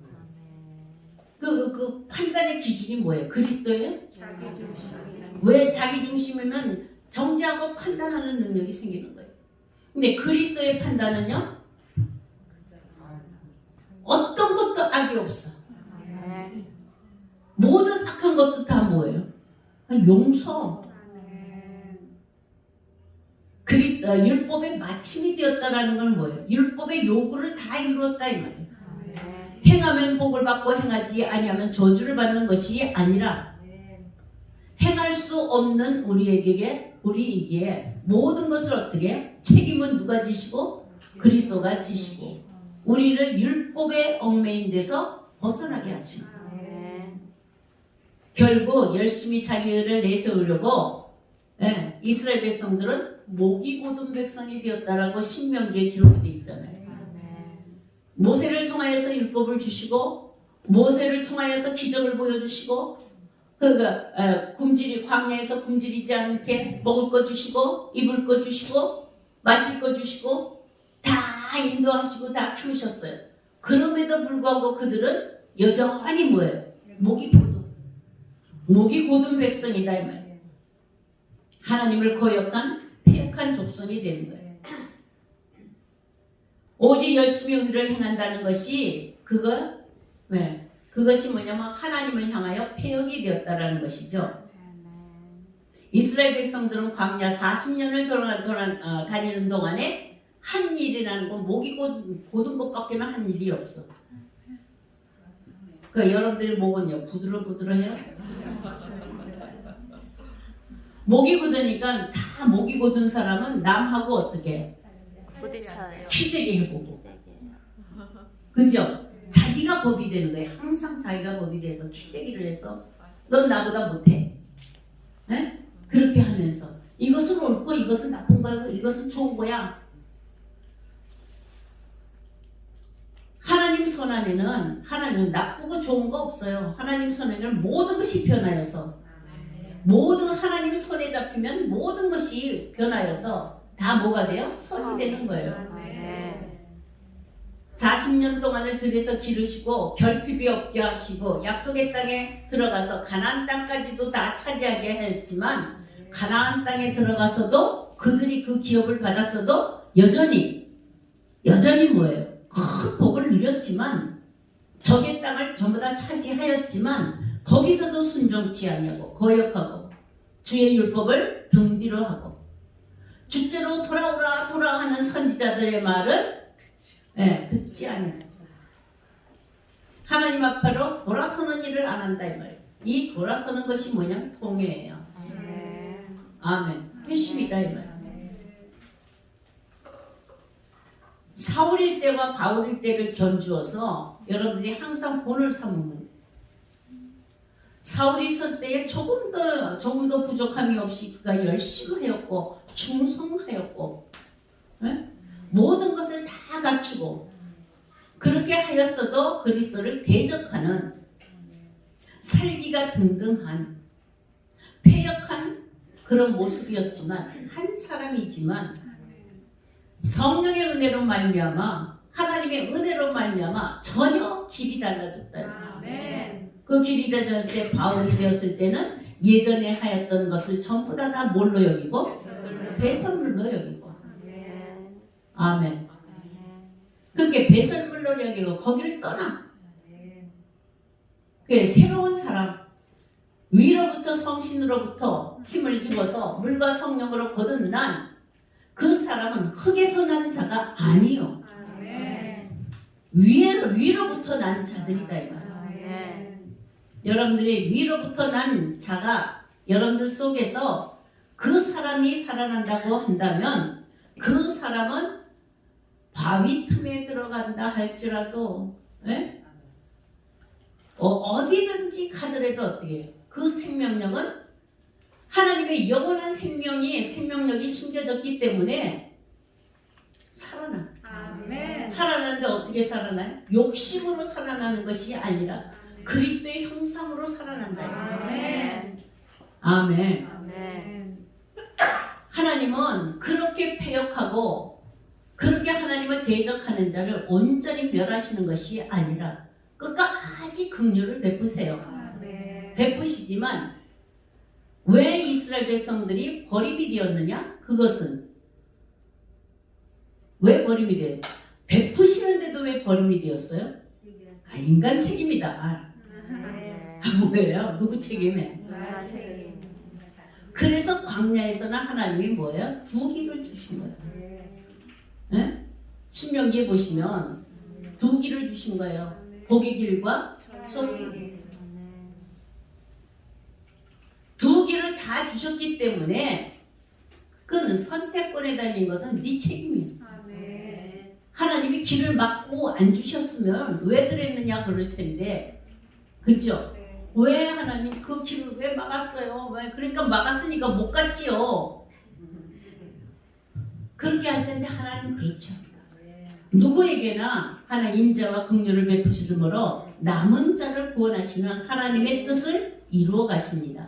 그 판단의 기준이 뭐예요? 그리스도예요? 왜 자기 중심이면 정죄하고 판단하는 능력이 생기는 거예요. 근데 그리스도의 판단은요? 어떤 것도 악이 없어. 모든 악한 것도 다 뭐예요? 용서. 율법의 마침이 되었다라는 건 뭐예요? 율법의 요구를 다 이루었다 이 말이에요. 행하면 복을 받고 행하지 아니하면 저주를 받는 것이 아니라 행할 수 없는 우리에게 모든 것을 어떻게 해요? 책임은 누가 지시고 그리스도가 지시고 우리를 율법의 얽매인 데서 벗어나게 하시는 거예요. 결국 열심히 자기 의를 내세우려고 이스라엘 백성들은 목이 고든 백성이 되었다라고 신명기에 기록이 되어 있잖아요. 모세를 통하여서 율법을 주시고 모세를 통하여서 기적을 보여주시고 광야에서 굶주리지 않게 먹을 거 주시고 입을 거 주시고 마실 거 주시고 다 인도하시고 다 키우셨어요. 그럼에도 불구하고 그들은 여전히 뭐예요? 목이 고든 백성이다 이 말이에요. 하나님을 거역한 패역한 족속이 되는 거예요. 오직 열심히 의를 행한다는 것이 그것이 뭐냐면 하나님을 향하여 패역이 되었다라는 것이죠. 이스라엘 백성들은 광야 40년을 다니는 동안에 한 일이라는 건 목이 고든 것밖에는 한 일이 없어. 여러분들의 목은요 부드러해요? 목이 굳으니까 다 목이 굳은 사람은 남하고 어떻게 부딪혀요. 키재기 해보고, 그죠? 자기가 법이 되는 거예요. 항상 자기가 법이 돼서 키재기를 해서 넌 나보다 못해. 그렇게 하면서 이것은 옳고 이것은 나쁜 거야, 이것은 좋은 거야. 하나님 손안에는 하나님 나쁘고 좋은 거 없어요. 하나님 손에는 모든 것이 변하여서 모든 하나님 손에 잡히면 모든 것이 변하여서 다 뭐가 돼요? 선이 되는 거예요. 40년 동안을 들여서 기르시고 결핍이 없게 하시고 약속의 땅에 들어가서 가나안 땅까지도 다 차지하게 했지만 가나안 땅에 들어가서도 그들이 그 기업을 받았어도 여전히 뭐예요? 큰 복을 누렸지만 적의 땅을 전부 다 차지하였지만 거기서도 순종치 아니하고 거역하고 주의 율법을 등 뒤로 하고 주께로 돌아오라 하는 선지자들의 말은 듣지 않아요. 하나님 앞으로 돌아서는 일을 안 한다 이 말이에요. 이 돌아서는 것이 뭐냐면 통회예요. 아멘. 회심이다 이 말이에요. 사울일 때와 바울일 때를 견주어서 여러분들이 항상 본을 삼으면 사울이 있었을 때에 조금 더 부족함이 없이 그가 열심히 하였고 충성하였고 모든 것을 다 갖추고 그렇게 하였어도 그리스도를 대적하는 살기가 등등한 패역한 그런 모습이었지만 한 사람이지만 성령의 은혜로 말미암아 하나님의 은혜로 말미암아 전혀 길이 달라졌다. 아멘. 그 길이 달라졌을 때 바울이 되었을 때는 예전에 하였던 것을 전부 다 뭘로 여기고 배설물로 여기고 아멘. 그렇게 배설물로 여기고 거기를 떠나 그 새로운 사람 위로부터 성신으로부터 힘을 입어서 물과 성령으로 거듭난 그 사람은 흙에서 난 자가 아니요 위로부터 난 자들이다 이 말이야. 여러분들이 위로부터 난 자가 여러분들 속에서 그 사람이 살아난다고 한다면 그 사람은 바위 틈에 들어간다 할지라도 어디든지 가더라도 어떻게 해요? 그 생명력은 하나님의 영원한 생명력이 심겨졌기 때문에 살아나. 아멘. 살아나는데 어떻게 살아나요? 욕심으로 살아나는 것이 아니라 그리스도의 형상으로 살아난다. 아멘. 아멘. 아멘. 하나님은 그렇게 패역하고 그렇게 하나님을 대적하는 자를 온전히 멸하시는 것이 아니라 끝까지 긍휼을 베푸세요. 아멘. 베푸시지만 왜 이스라엘 백성들이 버림이 되었느냐? 그것은 왜 버림이 돼요? 베푸시는데도 왜 버림이 되었어요? 인간 책임이다. 뭐예요? 누구 책임이에요? 그래서 광야에서는 하나님이 뭐예요? 두 길을 주신 거예요. 네? 신명기에 보시면 두 길을 주신 거예요. 복의 길과 소의 길. 두 길을 다 주셨기 때문에 그는 선택권에 달린 것은 네 책임이에요. 하나님이 길을 막고 안 주셨으면 왜 그랬느냐 그럴 텐데 그죠? 왜 하나님 그 길을 왜 막았어요? 왜? 그러니까 막았으니까 못 갔지요. 그렇게 할 텐데 하나님 그렇지 않아요. 누구에게나 하나 인자와 긍휼을 베푸시므로 남은 자를 구원하시는 하나님의 뜻을 이루어 가십니다.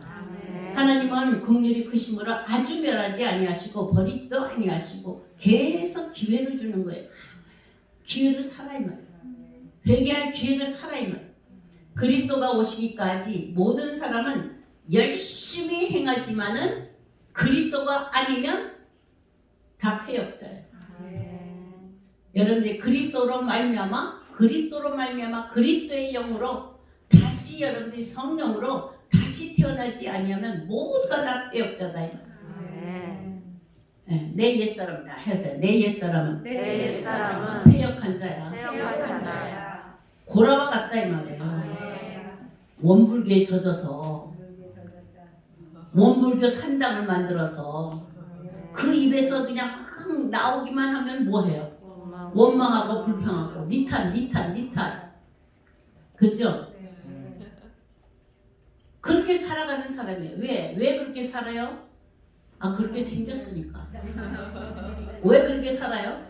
하나님은 긍휼이 크심으로 아주 멸하지 아니하시고 버리지도 아니하시고 계속 기회를 주는 거예요. 기회를 살아 이 말이에요. 회개할 기회를 살아 이 말이에요. 그리스도가 오시기까지 모든 사람은 열심히 행하지만은 그리스도가 아니면 다 패역자예요. 여러분들 그리스도로 말미암아 그리스도의 영으로 다시 여러분들이 성령으로 다시 태어나지 아니하면 모두가 다 패역자다 이 말이에요. 네, 내 옛사람 다 해서요. 내 옛사람은 패역한 자야. 고라와 같다 이 말이에요. 원불교에 젖어서 원불교 산당을 만들어서 그 입에서 그냥 막 나오기만 하면 뭐해요? 원망하고 불평하고 니탄 그죠? 그렇게 살아가는 사람이에요. 왜 그렇게 살아요? 그렇게 생겼으니까. 왜 그렇게 살아요?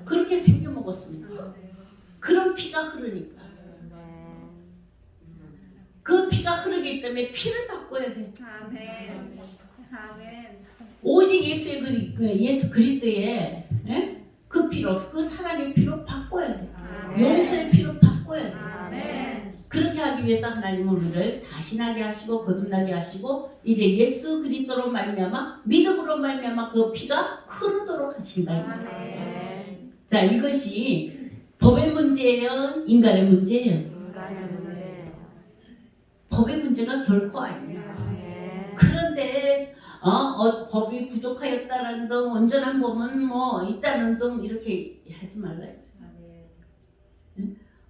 그렇게 생겨 먹었으니까. 그런 피가 흐르니까. 그 피가 흐르기 때문에 피를 바꿔야 돼. 아멘. 오직 예수 그리스도의 그 피로, 그 사랑의 피로 바꿔야 돼. 용서의 피로 바꿔야 돼. 아멘. 그렇게 하기 위해서 하나님은 우리를 다신하게 하시고 거듭나게 하시고 이제 예수 그리스도로 말미암아 믿음으로 말미암아 그 피가 흐르도록 하신다. 자, 이것이 법의 문제예요? 인간의 문제예요? 법의 문제가 결코 아니에요. 그런데 법이 부족하였다는 등 온전한 법은 뭐 있다는 등 이렇게 하지 말라요.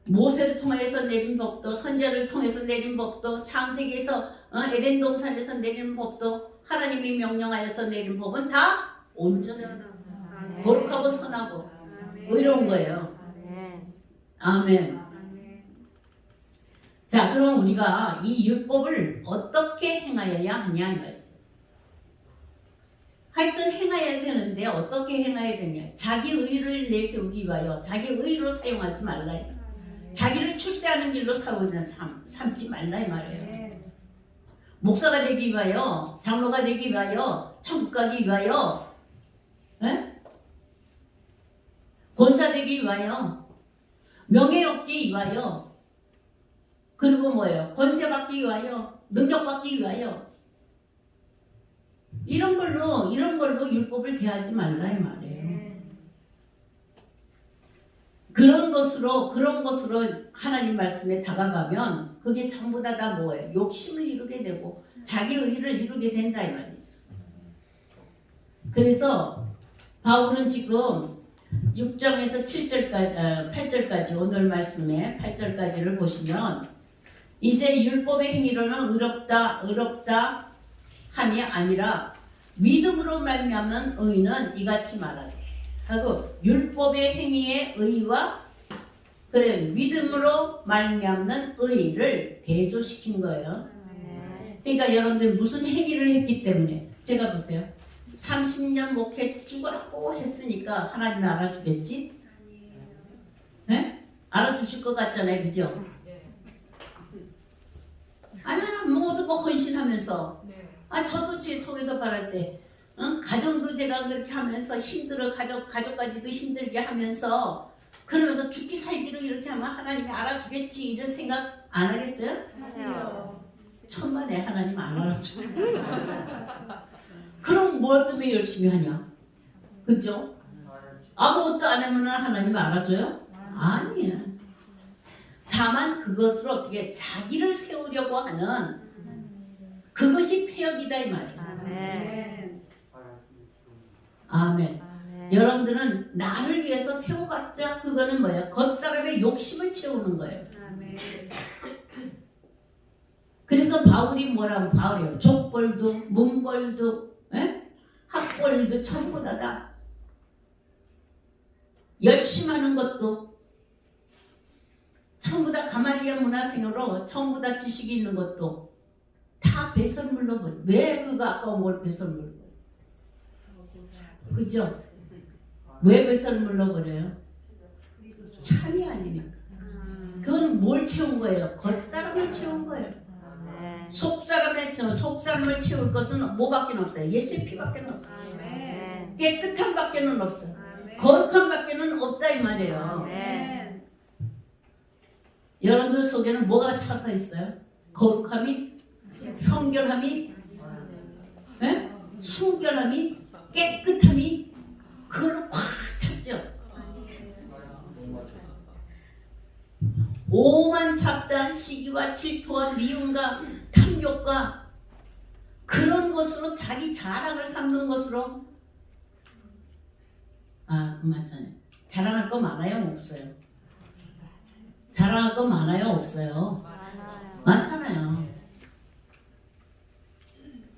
모세를 통해서 내린 법도 선지자를 통해서 내린 법도 창세기에서 에덴 동산에서 내린 법도 하나님이 명령하여서 내린 법은 다 온전해요. 거룩하고 선하고 의로운 거예요. 아멘. 아멘. 자, 그럼 우리가 이 율법을 어떻게 행하여야 하냐 이 말이죠. 하여튼 행해야 되는데 어떻게 행해야 되냐. 자기 의를 내세우기 위하여 자기 의로 사용하지 말라. 자기를 출세하는 길로 삼지 말라 이 말이에요. 목사가 되기 위하여, 장로가 되기 위하여, 천국 가기 위하여, 권사 되기 위하여, 명예 얻기 위하여, 그리고 뭐예요? 권세 받기 위하여, 능력 받기 위하여, 이런 걸로 율법을 대하지 말라 이 말이에요. 그런 것으로 하나님 말씀에 다가가면 그게 전부 다 뭐예요? 욕심을 이루게 되고 자기 의를 이루게 된다 이 말이죠. 그래서 바울은 지금 6장에서 8절까지 오늘 말씀에 8절까지를 보시면 이제 율법의 행위로는 의롭다 함이 아니라 믿음으로 말미암는 의는 이같이 말하되 하고 율법의 행위의 의와 믿음으로 말미암는 의를 대조시킨 거예요. 그러니까 여러분들 무슨 행위를 했기 때문에 제가 보세요. 30년 목회 죽으라고 했으니까 하나님이 알아주겠지? 네? 알아주실 것 같잖아요. 그죠? 아니 모든 거 헌신하면서 저도 제 속에서 바랄 때 가정도 제가 그렇게 하면서 힘들어 가족까지도 힘들게 하면서 그러면서 죽기 살기로 이렇게 하면 하나님이 알아주겠지 이런 생각 안 하겠어요? 맞아요. 천만에 하나님 안 알아줘. 그럼 뭐 때문에 열심히 하냐? 그죠? 아무것도 안 하면 하나님 알아줘요? 아니야. 다만 그것으로 어떻게 자기를 세우려고 하는 그것이 폐역이다 이 말이에요. 아멘. 아멘. 여러분들은 나를 위해서 세워봤자 그거는 뭐예요? 겉사람의 욕심을 채우는 거예요. 그래서 바울이 뭐라고 바울이요? 족벌도 문벌도 학벌도 전부 다 열심히 하는 것도 전부 다 가말리아 문화생으로 전부 다 지식이 있는 것도 다 배설물로 버려. 왜 그거 아까운 걸 배설물로 버려? 그죠? 왜 배설물로 버려요? 참이 아니니까. 그건 뭘 채운 거예요? 겉사람을 채운 거예요. 속사람을 채울 것은 뭐밖에 없어요? 예수의 피밖에 없어요. 깨끗함 밖에는 없어요. 거룩함 밖에는 없다 이 말이에요. 여러분들 속에는 뭐가 차서 있어요? 거룩함이, 성결함이, 순결함이, 깨끗함이 그걸로 꽉 찼죠. 오만 잡다한 시기와 질투와 미움과 탐욕과 그런 것으로 자기 자랑을 삼는 것으로 맞잖아요. 자랑할 거 많아요? 없어요? 자랑할 거 많아요? 없어요? 많잖아요.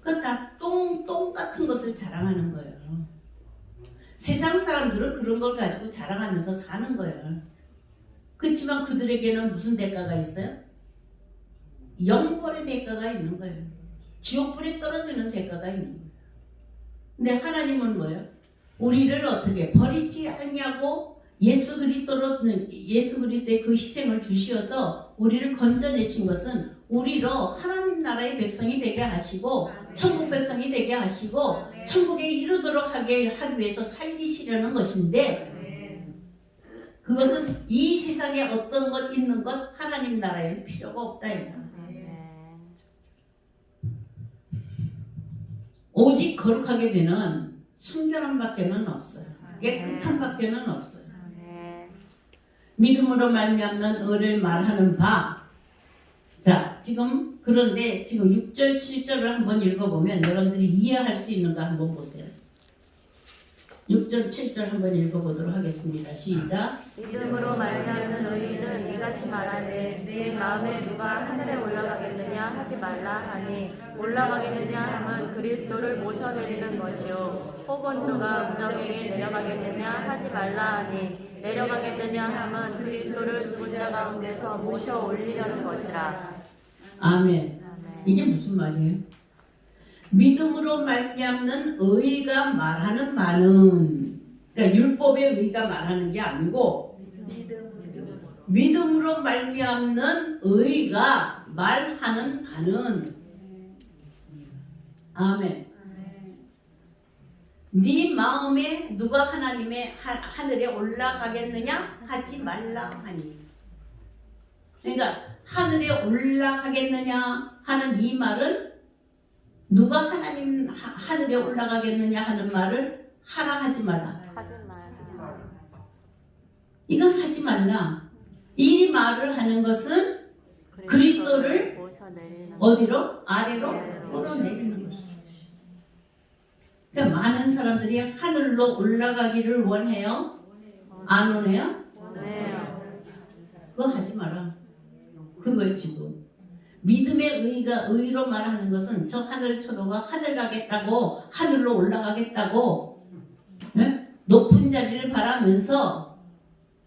그건 다 똥 같은 것을 자랑하는 거예요. 세상 사람들은 그런 걸 가지고 자랑하면서 사는 거예요. 그렇지만 그들에게는 무슨 대가가 있어요? 영벌의 대가가 있는 거예요. 지옥불에 떨어지는 대가가 있는 거예요. 근데 하나님은 뭐예요? 우리를 어떻게 버리지 않냐고 예수 그리스도의 그 희생을 주시어서 우리를 건져내신 것은 우리로 하나님 나라의 백성이 되게 하시고 천국 백성이 되게 하시고 천국에 이르도록 하기 위해서 살리시려는 것인데 그것은 이 세상에 어떤 것 있는 것 하나님 나라에는 필요가 없다. 오직 거룩하게 되는 순결함 밖에는 없어요. 깨끗함 밖에는 없어요. 믿음으로 말미암는 의를 말하는 바. 자, 그런데 지금 6절, 7절을 한번 읽어보면 여러분들이 이해할 수 있는가 한번 보세요. 6절, 7절 한번 읽어보도록 하겠습니다. 시작. 믿음으로 말미암는 의인은 이같이 말하되 내 마음에 누가 하늘에 올라가겠느냐 하지 말라 하니 올라가겠느냐 함은 그리스도를 모셔내리는 것이요 혹은 누가 무적에게 내려가겠느냐 하지 말라 하니 내려가겠느냐 함은 그리스도를 죽은 자 가운데서 모셔 올리려는 것이라. 아멘. 이게 무슨 말이에요? 믿음으로 말미암는 의가 말하는 바는, 그러니까 율법의 의가 말하는 게 아니고 믿음으로 말미암는 의가 말하는 바는, 아멘. 네 마음에 누가 하나님의 하늘에 올라가겠느냐 하지 말라 하니. 그러니까 하늘에 올라가겠느냐 하는 이 말은 누가 하나님 하늘에 올라가겠느냐 하는 말을 하라 하지 마라. 하지 말라. 이건 하지 말라. 이 말을 하는 것은 그리스도를 모셔 내리는 어디로? 아래로 끌어내리는 것이다. 그러니까 많은 사람들이 하늘로 올라가기를 원해요? 안 원해요? 네. 그거 하지 마라. 그거예요 지금. 믿음의 의가 의로 말하는 것은 저 하늘 천호가 하늘 가겠다고, 하늘로 올라가겠다고, 네? 높은 자리를 바라면서,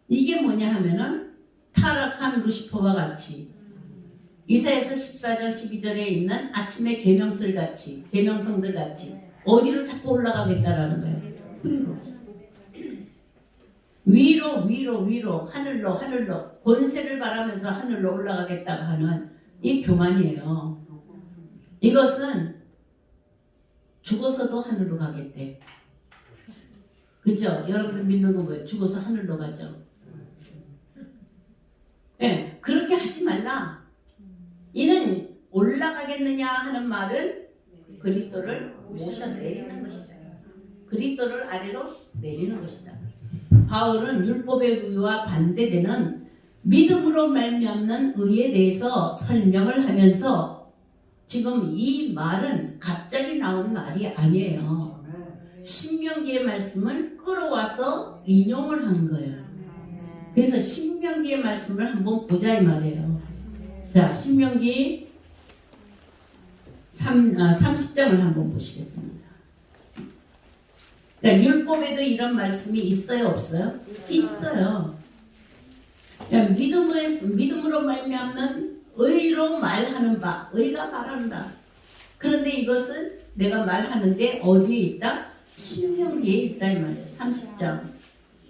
이게 뭐냐 하면은 타락한 루시퍼와 같이 이사야서 14절 12절에 있는 아침의 계명설 같이, 계명성들 같이 어디로 자꾸 올라가겠다라는 거예요. 위로 하늘로 권세를 바라면서 하늘로 올라가겠다고 하는 이 교만이에요. 이것은 죽어서도 하늘로 가겠대. 그렇죠? 여러분들 믿는 거 뭐예요? 죽어서 하늘로 가죠. 네, 그렇게 하지 말라. 이는 올라가겠느냐 하는 말은 그리스도를 모셔 내리는 것이다. 그리스도를 아래로 내리는 것이다. 바울은 율법의 의와 반대되는 믿음으로 말미암는 의에 대해서 설명을 하면서 지금 이 말은 갑자기 나온 말이 아니에요. 신명기의 말씀을 끌어와서 인용을 한 거예요. 그래서 신명기의 말씀을 한번 보자 이 말이에요. 자, 신명기 30장을 한번 보시겠습니다. 그러니까 율법에도 이런 말씀이 있어요, 없어요? 있어요. 그러니까 믿음으로 말미암는 의로 말하는 바, 의가 말한다. 그런데 이것은 내가 말하는데 어디에 있다? 신명기에 있다 이 말이에요. 30장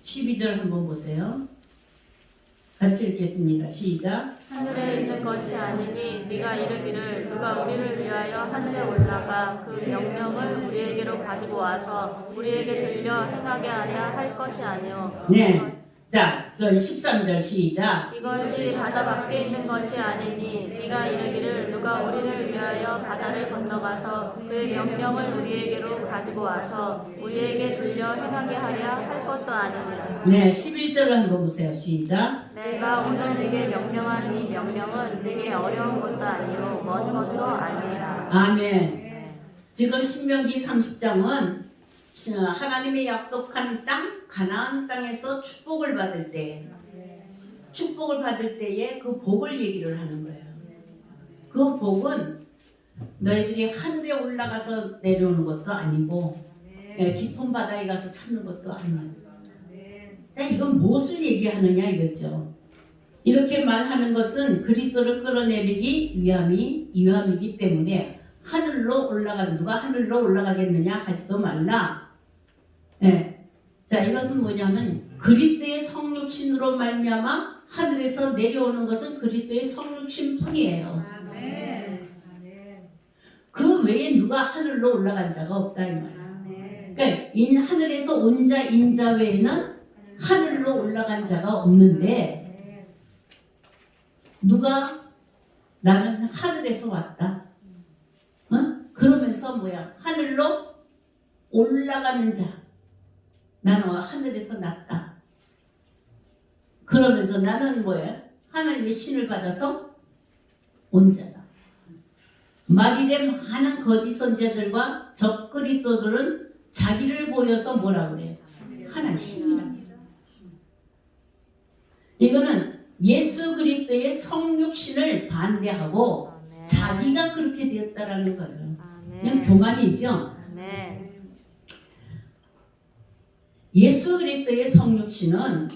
12절 한번 보세요. 같이 읽겠습니다. 시작. 하늘에 있는 것이 아니니 네가 이르기를 누가 우리를 위하여 하늘에 올라가 그 명령을 우리에게로 가지고 와서 우리에게 들려 행하게 하랴 할 것이 아니오. 네. 자, 13절 시작. 이것이 바다 밖에 있는 것이 아니니 네가 이르기를 누가 우리를 위하여 바다를 건너가서 그의 명령을 우리에게로 가지고 와서 우리에게 들려 행하게 하랴 할 것도 아니니라. 네, 11절을 한번 보세요. 시작. 내가 오늘 네게 명령한 이 명령은 네게 어려운 것도 아니요 먼 것도 아니라. 아멘. 지금 신명기 30장은 하나님의 약속한 땅, 가나안 땅에서 축복을 받을 때, 그 복을 얘기를 하는 거예요. 그 복은 너희들이 하늘에 올라가서 내려오는 것도 아니고 깊은 바다에 가서 찾는 것도 아니에요. 이건 무엇을 얘기하느냐 이거죠. 이렇게 말하는 것은 그리스도를 끌어내리기 위함이기 때문에 누가 하늘로 올라가겠느냐 하지도 말라. 네. 자, 이것은 뭐냐면 그리스도의 성육신으로 말미암아 하늘에서 내려오는 것은 그리스도의 성육신뿐이에요. 그 외에 누가 하늘로 올라간 자가 없다 이 말이에요. 그러니까 하늘에서 온 자 인자 외에는 하늘로 올라간 자가 없는데 누가 나는 하늘에서 왔다. 그러면서 하늘로 올라가는 자. 나는 하늘에서 났다. 그러면서 나는 하나님의 신을 받아서 온 자다. 말일에 많은 거짓 선지자들과 적그리스도들은 자기를 보여서 뭐라 그래요? 하나님 신이랍니다. 이거는 예수 그리스도의 성육신을 반대하고 자기가 그렇게 되었다라는 거예요. 그냥 교만이죠. 예수 그리스도의 성육신은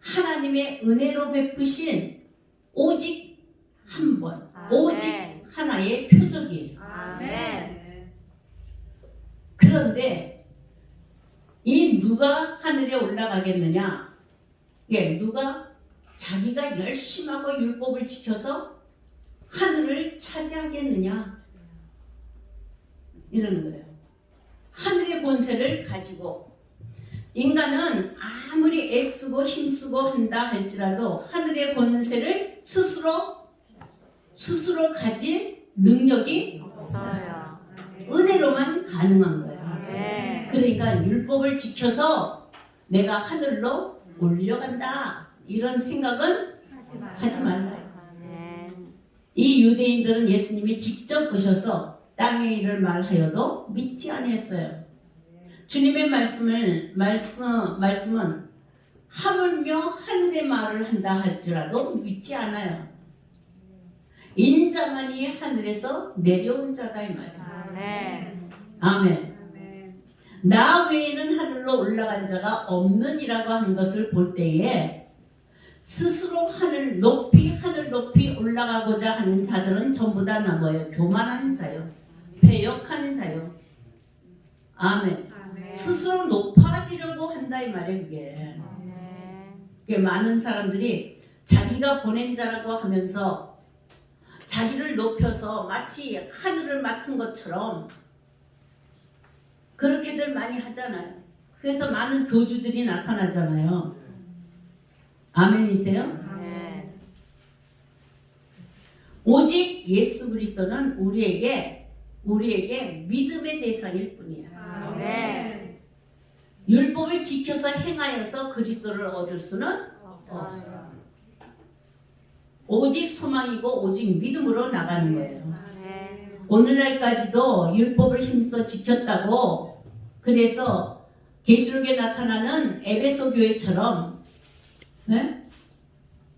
하나님의 은혜로 베푸신 오직 한 번, 오직 아멘. 하나의 표적이에요. 아멘. 그런데 이 누가 하늘에 올라가겠느냐? 예, 누가 자기가 열심히 하고 율법을 지켜서 하늘을 차지하겠느냐? 이러는 거예요. 하늘의 권세를 가지고 인간은 아무리 애쓰고 힘쓰고 한다 할지라도 하늘의 권세를 스스로 가질 능력이 없어요. 은혜로만 가능한 거예요. 네. 그러니까 율법을 지켜서 내가 하늘로 올려간다 이런 생각은 하지 말라. 아멘. 이 유대인들은 예수님이 직접 오셔서 땅의 일을 말하여도 믿지 아니했어요. 주님의 말씀은 하물며 하늘의 말을 한다 할지라도 믿지 않아요. 인자만이 하늘에서 내려온 자다 이 말이에요. 아멘. 아멘. 나 외에는 하늘로 올라간 자가 없느니라고 한 것을 볼 때에 스스로 하늘 높이 올라가고자 하는 자들은 전부 다 뭐예요? 교만한 자요. 패역한 자요. 아멘. 스스로 높아지려고 한다 이 말이에요. 그게. 그게 많은 사람들이 자기가 보낸 자라고 하면서 자기를 높여서 마치 하늘을 맡은 것처럼 그렇게들 많이 하잖아요. 그래서 많은 교주들이 나타나잖아요. 아멘이세요? 네. 오직 예수 그리스도는 우리에게 믿음의 대상일 뿐이야. 아멘. 율법을 지켜서 행하여서 그리스도를 얻을 수는 없어요. 오직 소망이고 오직 믿음으로 나가는 거예요. 아멘. 오늘날까지도 율법을 힘써 지켰다고 그래서 계시록에 나타나는 에베소 교회처럼 네?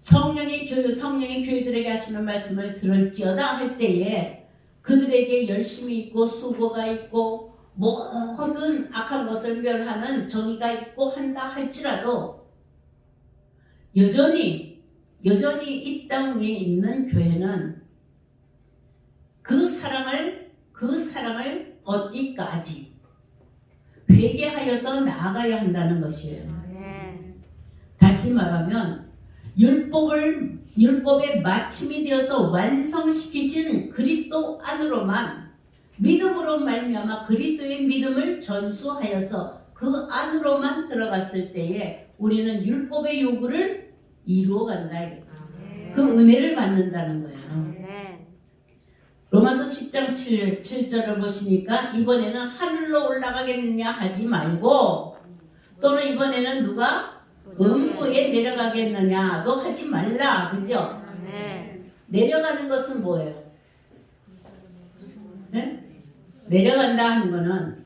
성령의 교회들에게 하시는 말씀을 들을지어다 할 때에 그들에게 열심이 있고 수고가 있고 모든 악한 것을 멸하는 정의가 있고 한다 할지라도 여전히 이 땅에 있는 교회는 그 사랑을 얻기까지 회개하여서 나아가야 한다는 것이에요. 아멘. 다시 말하면 율법의 마침이 되어서 완성시키신 그리스도 안으로만 믿음으로 말미암아 그리스도의 믿음을 전수하여서 그 안으로만 들어갔을 때에 우리는 율법의 요구를 이루어간다 이거죠. 그 은혜를 받는다는 거예요. 아멘. 로마서 10장 7절을 보시니까 이번에는 하늘로 올라가겠느냐 하지 말고 또는 이번에는 누가 음부에 내려가겠느냐도 하지 말라. 그죠? 아멘. 내려가는 것은 뭐예요? 네? 내려간다 하는 것은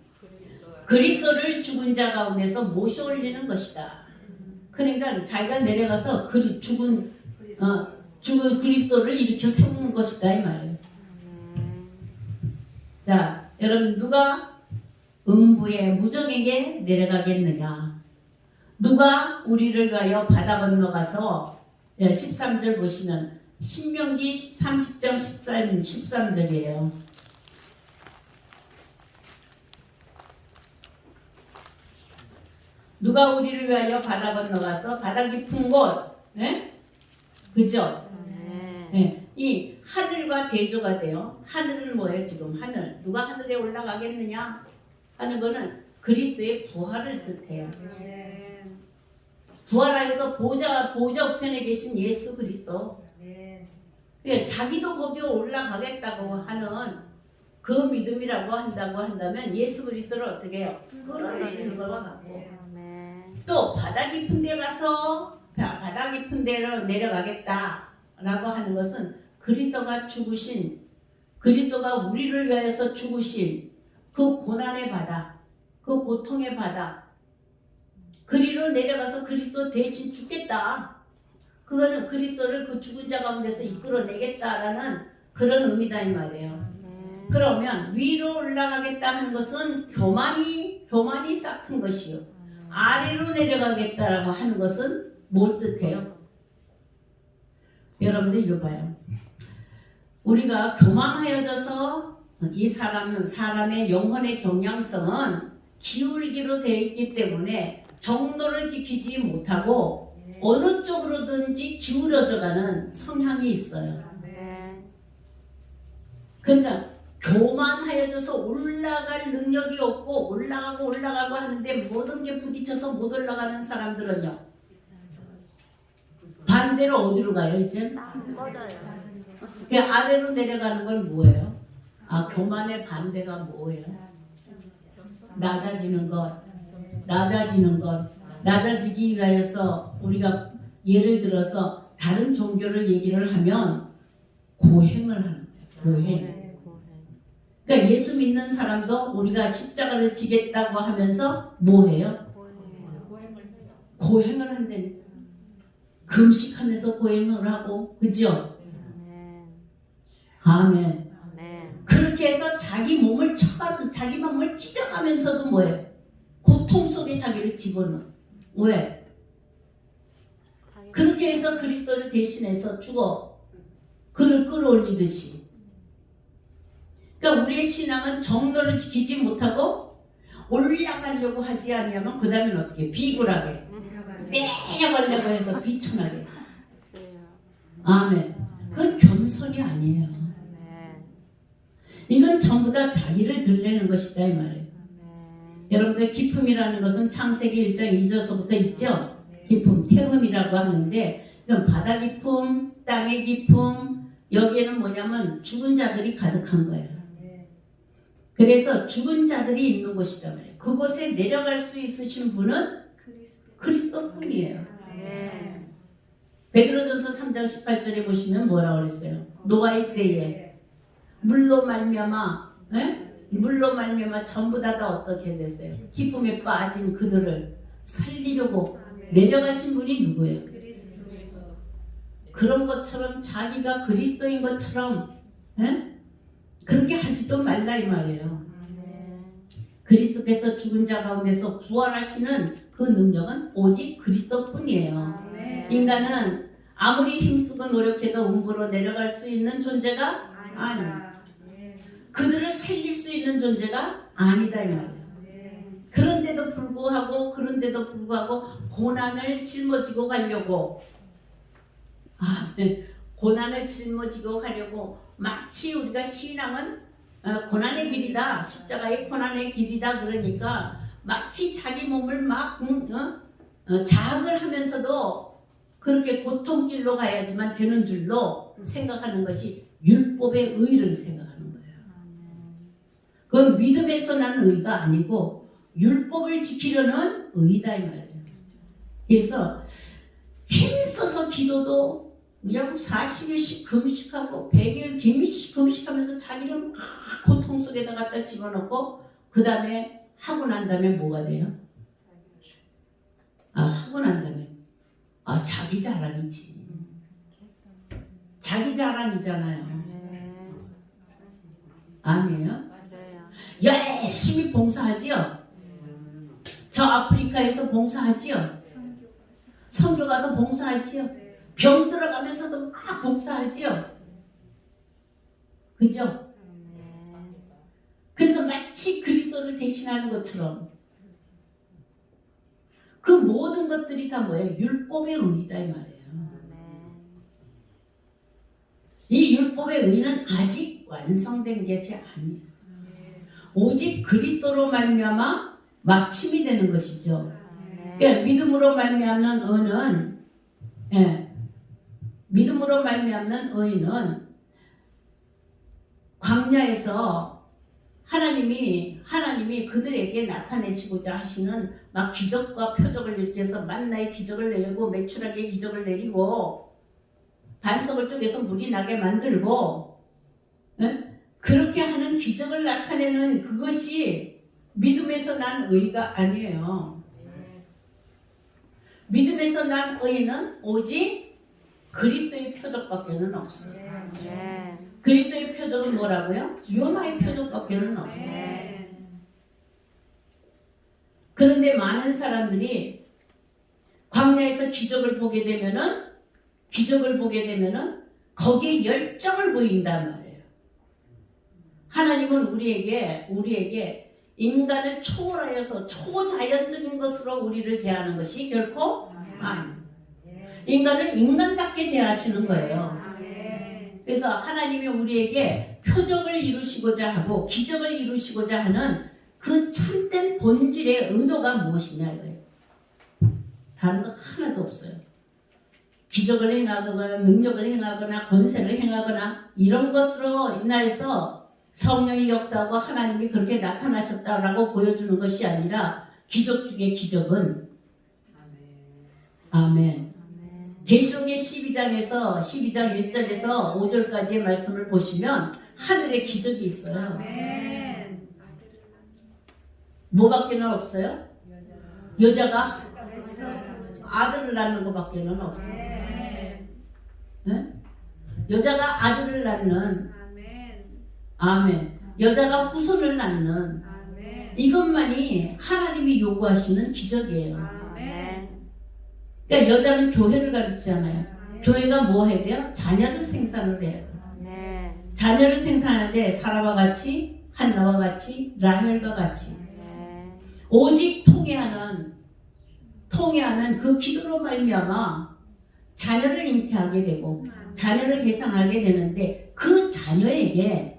그리스도를 죽은 자 가운데서 모셔 올리는 것이다. 그러니까 자기가 내려가서 죽은 그리스도를 일으켜 세우는 것이다 이 말이에요. 자, 여러분 누가 음부의 무정에게 내려가겠느냐? 누가 우리를 위하여 바다 건너가서 13절 보시면 신명기 30장 13절이에요. 누가 우리를 위하여 바다 건너가서 바다 깊은 곳, 네? 그죠? 네. 이 하늘과 대조가 돼요. 하늘은 뭐예요? 지금 하늘. 누가 하늘에 올라가겠느냐 하는 거는 그리스도의 부활을 뜻해요. 부활하여서 보좌 우편에 계신 예수 그리스도. 그러니까 자기도 거기에 올라가겠다고 하는 그 믿음이라고 한다면 예수 그리스도를 어떻게 해요? 끌어내리는 것과 같고 또 바다 깊은 데 가서 바다 깊은 데로 내려가겠다라고 하는 것은 그리스도가 우리를 위하여서 죽으신 그 고난의 바다, 그 고통의 바다 그리로 내려가서 그리스도 대신 죽겠다. 그거는 그리스도를 그 죽은 자 가운데서 이끌어내겠다라는 그런 의미다 이 말이에요. 그러면 위로 올라가겠다 하는 것은 교만이 싹튼 것이요. 아래로 내려가겠다라고 하는 것은 뭘 뜻해요? 여러분들 이거 봐요. 우리가 교만하여져서 이 사람의 영혼의 경향성은 기울기로 되어 있기 때문에 정도를 지키지 못하고 어느 쪽으로든지 기울어져가는 성향이 있어요. 그러니까 교만하여져서 올라갈 능력이 없고 올라가고 하는데 모든 게 부딪혀서 못 올라가는 사람들은요. 반대로 어디로 가요 이제? 꺼져요. 그 아래로 내려가는 건 뭐예요? 아, 교만의 반대가 뭐예요? 낮아지는 것. 낮아지기 위하여서 우리가 예를 들어서 다른 종교를 얘기를 하면 고행을 하는 거예요. 고행. 그러니까 예수 믿는 사람도 우리가 십자가를 지겠다고 하면서 뭐 해요? 고행을 한다니까. 금식하면서 고행을 하고, 그죠? 아멘. 그렇게 해서 자기 몸을 쳐가지고 자기 몸을 찢어가면서도 뭐예요? 고통 속에 자기를 집어넣어. 왜? 그렇게 해서 그리스도를 대신해서 죽어. 그를 끌어올리듯이. 그러니까 우리의 신앙은 정도를 지키지 못하고 올라가려고 하지 않으면 그 다음엔 어떻게? 비굴하게 내려가려고 해서 비천하게. 아멘. 그건 겸손이 아니에요. 이건 전부 다 자기를 드러내는 것이다 이 말이에요. 여러분들 기품이라는 것은 창세기 1장 2절서부터 있죠. 기품, 태음이라고 하는데 이건 바다 기품, 땅의 기품, 여기에는 뭐냐면 죽은 자들이 가득한 거예요. 그래서 죽은 자들이 있는 곳이다 말이에요. 그곳에 내려갈 수 있으신 분은 그리스도뿐이에요. 베드로전서 3장 18절에 보시면 뭐라고 그랬어요? 노아의 때에 물로 말미암아 전부 다 어떻게 됐어요? 기쁨에 빠진 그들을 살리려고 내려가신 분이 누구예요? 그런 것처럼 자기가 그리스도인 것처럼 그렇게 하지도 말라 이 말이에요. 그리스도께서 죽은 자 가운데서 부활하시는 그 능력은 오직 그리스도뿐이에요. 인간은 아무리 힘쓰고 노력해도 음부로 내려갈 수 있는 존재가 아니에요. 그들을 살릴 수 있는 존재가 아니다 이 말이에요. 그런데도 불구하고 고난을 짊어지고 가려고 고난을 짊어지고 가려고 마치 우리가 신앙은 고난의 길이다, 십자가의 고난의 길이다 그러니까 마치 자기 몸을 막 자학을 하면서도 그렇게 고통길로 가야지만 되는 줄로 생각하는 것이 율법의 의를 생각하는 거예요. 그건 믿음에서 난 의가 아니고 율법을 지키려는 의다 이 말이에요. 그래서 힘써서 기도도 그냥 40일씩 금식하고 100일 금식하면서 자기를 막 고통 속에다 갖다 집어넣고 그 다음에 하고 난 다음에 뭐가 돼요? 하고 난 다음에 자기 자랑이지. 자기 자랑이잖아요. 아니에요? 열심히 봉사하지요? 저 아프리카에서 봉사하지요? 선교 가서 봉사하지요? 병 들어가면서도 막 봉사하지요? 그죠? 그래서 마치 그리스도를 대신하는 것처럼 그 모든 것들이 다 뭐예요? 율법의 의다 이 말이에요. 이 율법의 의는 아직 완성된 것이 아니에요. 오직 그리스도로 말미암아 마침이 되는 것이죠. 그러니까 믿음으로 말미암는 의는 광야에서 하나님이 그들에게 나타내시고자 하시는 막 기적과 표적을 일으켜서 만나의 기적을 내리고 메추라기의 기적을 내리고 반석을 쪼개서 물이 나게 만들고 그렇게 하는 기적을 나타내는 그것이 믿음에서 난 의가 아니에요. 믿음에서 난 의는 오직 그리스도의 표적밖에는 없어요. 그리스도의 표적은 뭐라고요? 요나의 표적밖에는 없어요. 그런데 많은 사람들이 광야에서 기적을 보게 되면은 거기에 열정을 보인단 말이에요. 하나님은 우리에게 인간을 초월하여서 초자연적인 것으로 우리를 대하는 것이 결코 아니에요. 인간을 인간답게 대하시는 거예요. 그래서 하나님이 우리에게 표적을 이루시고자 하고 기적을 이루시고자 하는 그 참된 본질의 의도가 무엇이냐 이거예요. 다른 거 하나도 없어요. 기적을 행하거나 능력을 행하거나 권세를 행하거나 이런 것으로 인하여서 성령이 역사하고 하나님이 그렇게 나타나셨다라고 보여주는 것이 아니라 기적 중에 기적은 아멘. 계시록의 12장 1절에서 5절까지의 말씀을 보시면 하늘에 기적이 있어요. 뭐밖에는 없어요? 여자가 아들을 낳는 것밖에는 없어요. 네? 여자가 아들을 낳는 아멘. 여자가 후손을 낳는 이것만이 하나님이 요구하시는 기적이에요. 그러니까 여자는 교회를 가르치잖아요. 교회가 뭐 해야 돼요? 자녀를 생산을 해야 돼요. 자녀를 생산하는데 사라와 같이 한나와 같이 라헬과 같이 오직 통해하는 그 기도로 말미암아 자녀를 잉태하게 되고 자녀를 해상하게 되는데 그 자녀에게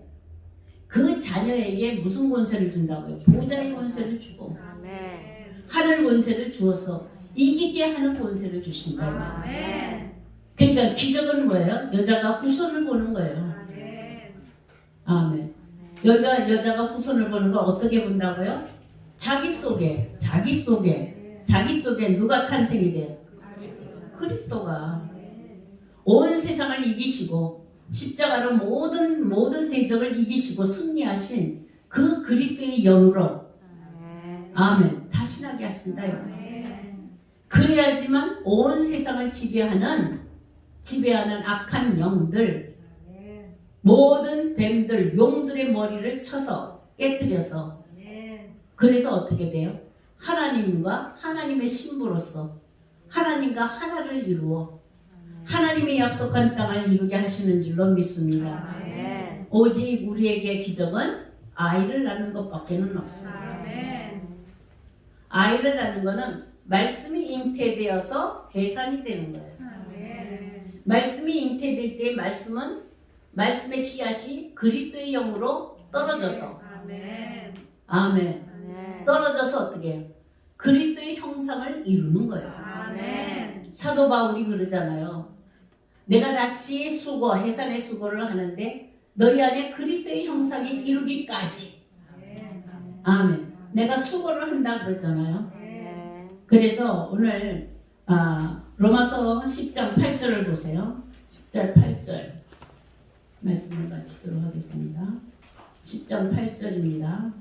무슨 권세를 준다고요? 보좌의 권세를 주고 하늘 권세를 주어서 이기게 하는 권세를 주신다. 그러니까 기적은 뭐예요? 여자가 후손을 보는 거예요. 아멘. 여자가 후손을 보는 거 어떻게 본다고요? 자기 속에 누가 탄생이 돼요? 그리스도가 온 세상을 이기시고 십자가로 모든 대적을 이기시고 승리하신 그 그리스도의 영으로 아멘 다신하게 하신다요. 그래야지만 온 세상을 지배하는 악한 영들 모든 뱀들 용들의 머리를 쳐서 깨뜨려서 그래서 어떻게 돼요? 하나님과 하나님의 신부로서 하나님과 하나를 이루어 하나님의 약속한 땅을 이루게 하시는 줄로 믿습니다. 오직 우리에게 기적은 아이를 낳는 것밖에는 없어요. 아이를 낳는 것은 말씀이 잉태되어서 계산이 되는 거예요. 말씀이 잉태될 때 말씀의 씨앗이 그리스도의 영으로 떨어져서 아멘. 떨어져서 어떻게 해요? 그리스도의 형상을 이루는 거예요. 사도 바울이 그러잖아요. 내가 다시 해산의 수고를 하는데 너희 안에 그리스도의 형상이 이루기까지 아멘. 내가 수고를 한다 그러잖아요. 그래서 오늘 로마서 10장 8절을 보세요. 10절 8절 말씀을 마치도록 하겠습니다. 10장 8절입니다.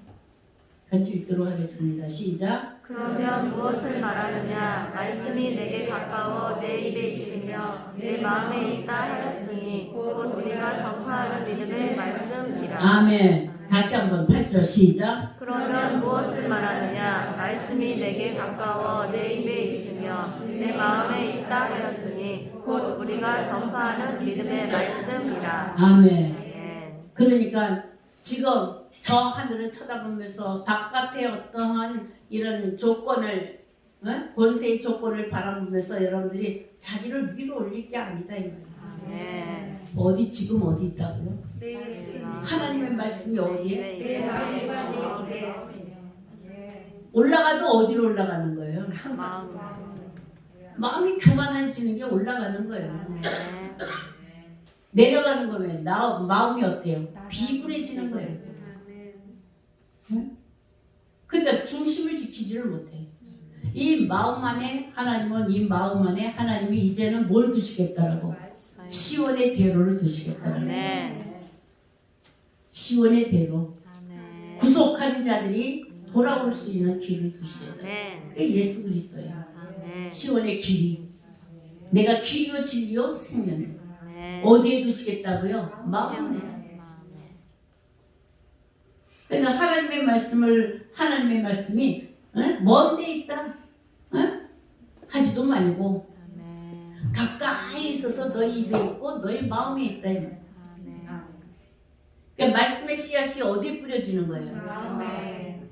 같이 읽도록 하겠습니다. 시작. 그러면 무엇을 말하느냐? 말씀이 내게 가까워 내 입에 있으며 내 마음에 있다 하였으니 곧 우리가 전파하는 믿음의 말씀이라. 아멘. 다시 한번 8절 시작. 그러면 무엇을 말하느냐? 말씀이 내게 가까워 내 입에 있으며 내 마음에 있다 하였으니 곧 우리가 전파하는 믿음의 말씀이라. 아멘. 그러니까 지금 저 하늘을 쳐다보면서 바깥의 어떠한 이런 조건을 권세의 조건을 바라보면서 여러분들이 자기를 위로 올릴 게 아니다 이 말이에요. 어디 지금 어디 있다고요? 하나님의 말씀이 어디에? 올라가도 어디로 올라가는 거예요? 마음이 교만해지는 게 올라가는 거예요. 내려가는 거면 마음이 어때요? 비굴해지는 거예요. 그러니까 중심을 지키지를 못해. 이 마음 안에 하나님이 이제는 뭘 두시겠다라고? 시온의 대로를 두시겠다라고. 시온의 대로. 구속하는 자들이 돌아올 수 있는 길을 두시겠다. 그게 예수 그리스도예요. 시온의 길이. 내가 길이요 진리요 생명이에요. 어디에 두시겠다고요? 마음에. 그러니까 하나님의 말씀이 먼 데 있다 하지도 말고 아멘. 가까이 있어서 너희 입에 있고 너희 마음에 있다 이 말. 아멘. 그러니까 말씀의 씨앗이 어디에 뿌려지는 거예요? 아멘.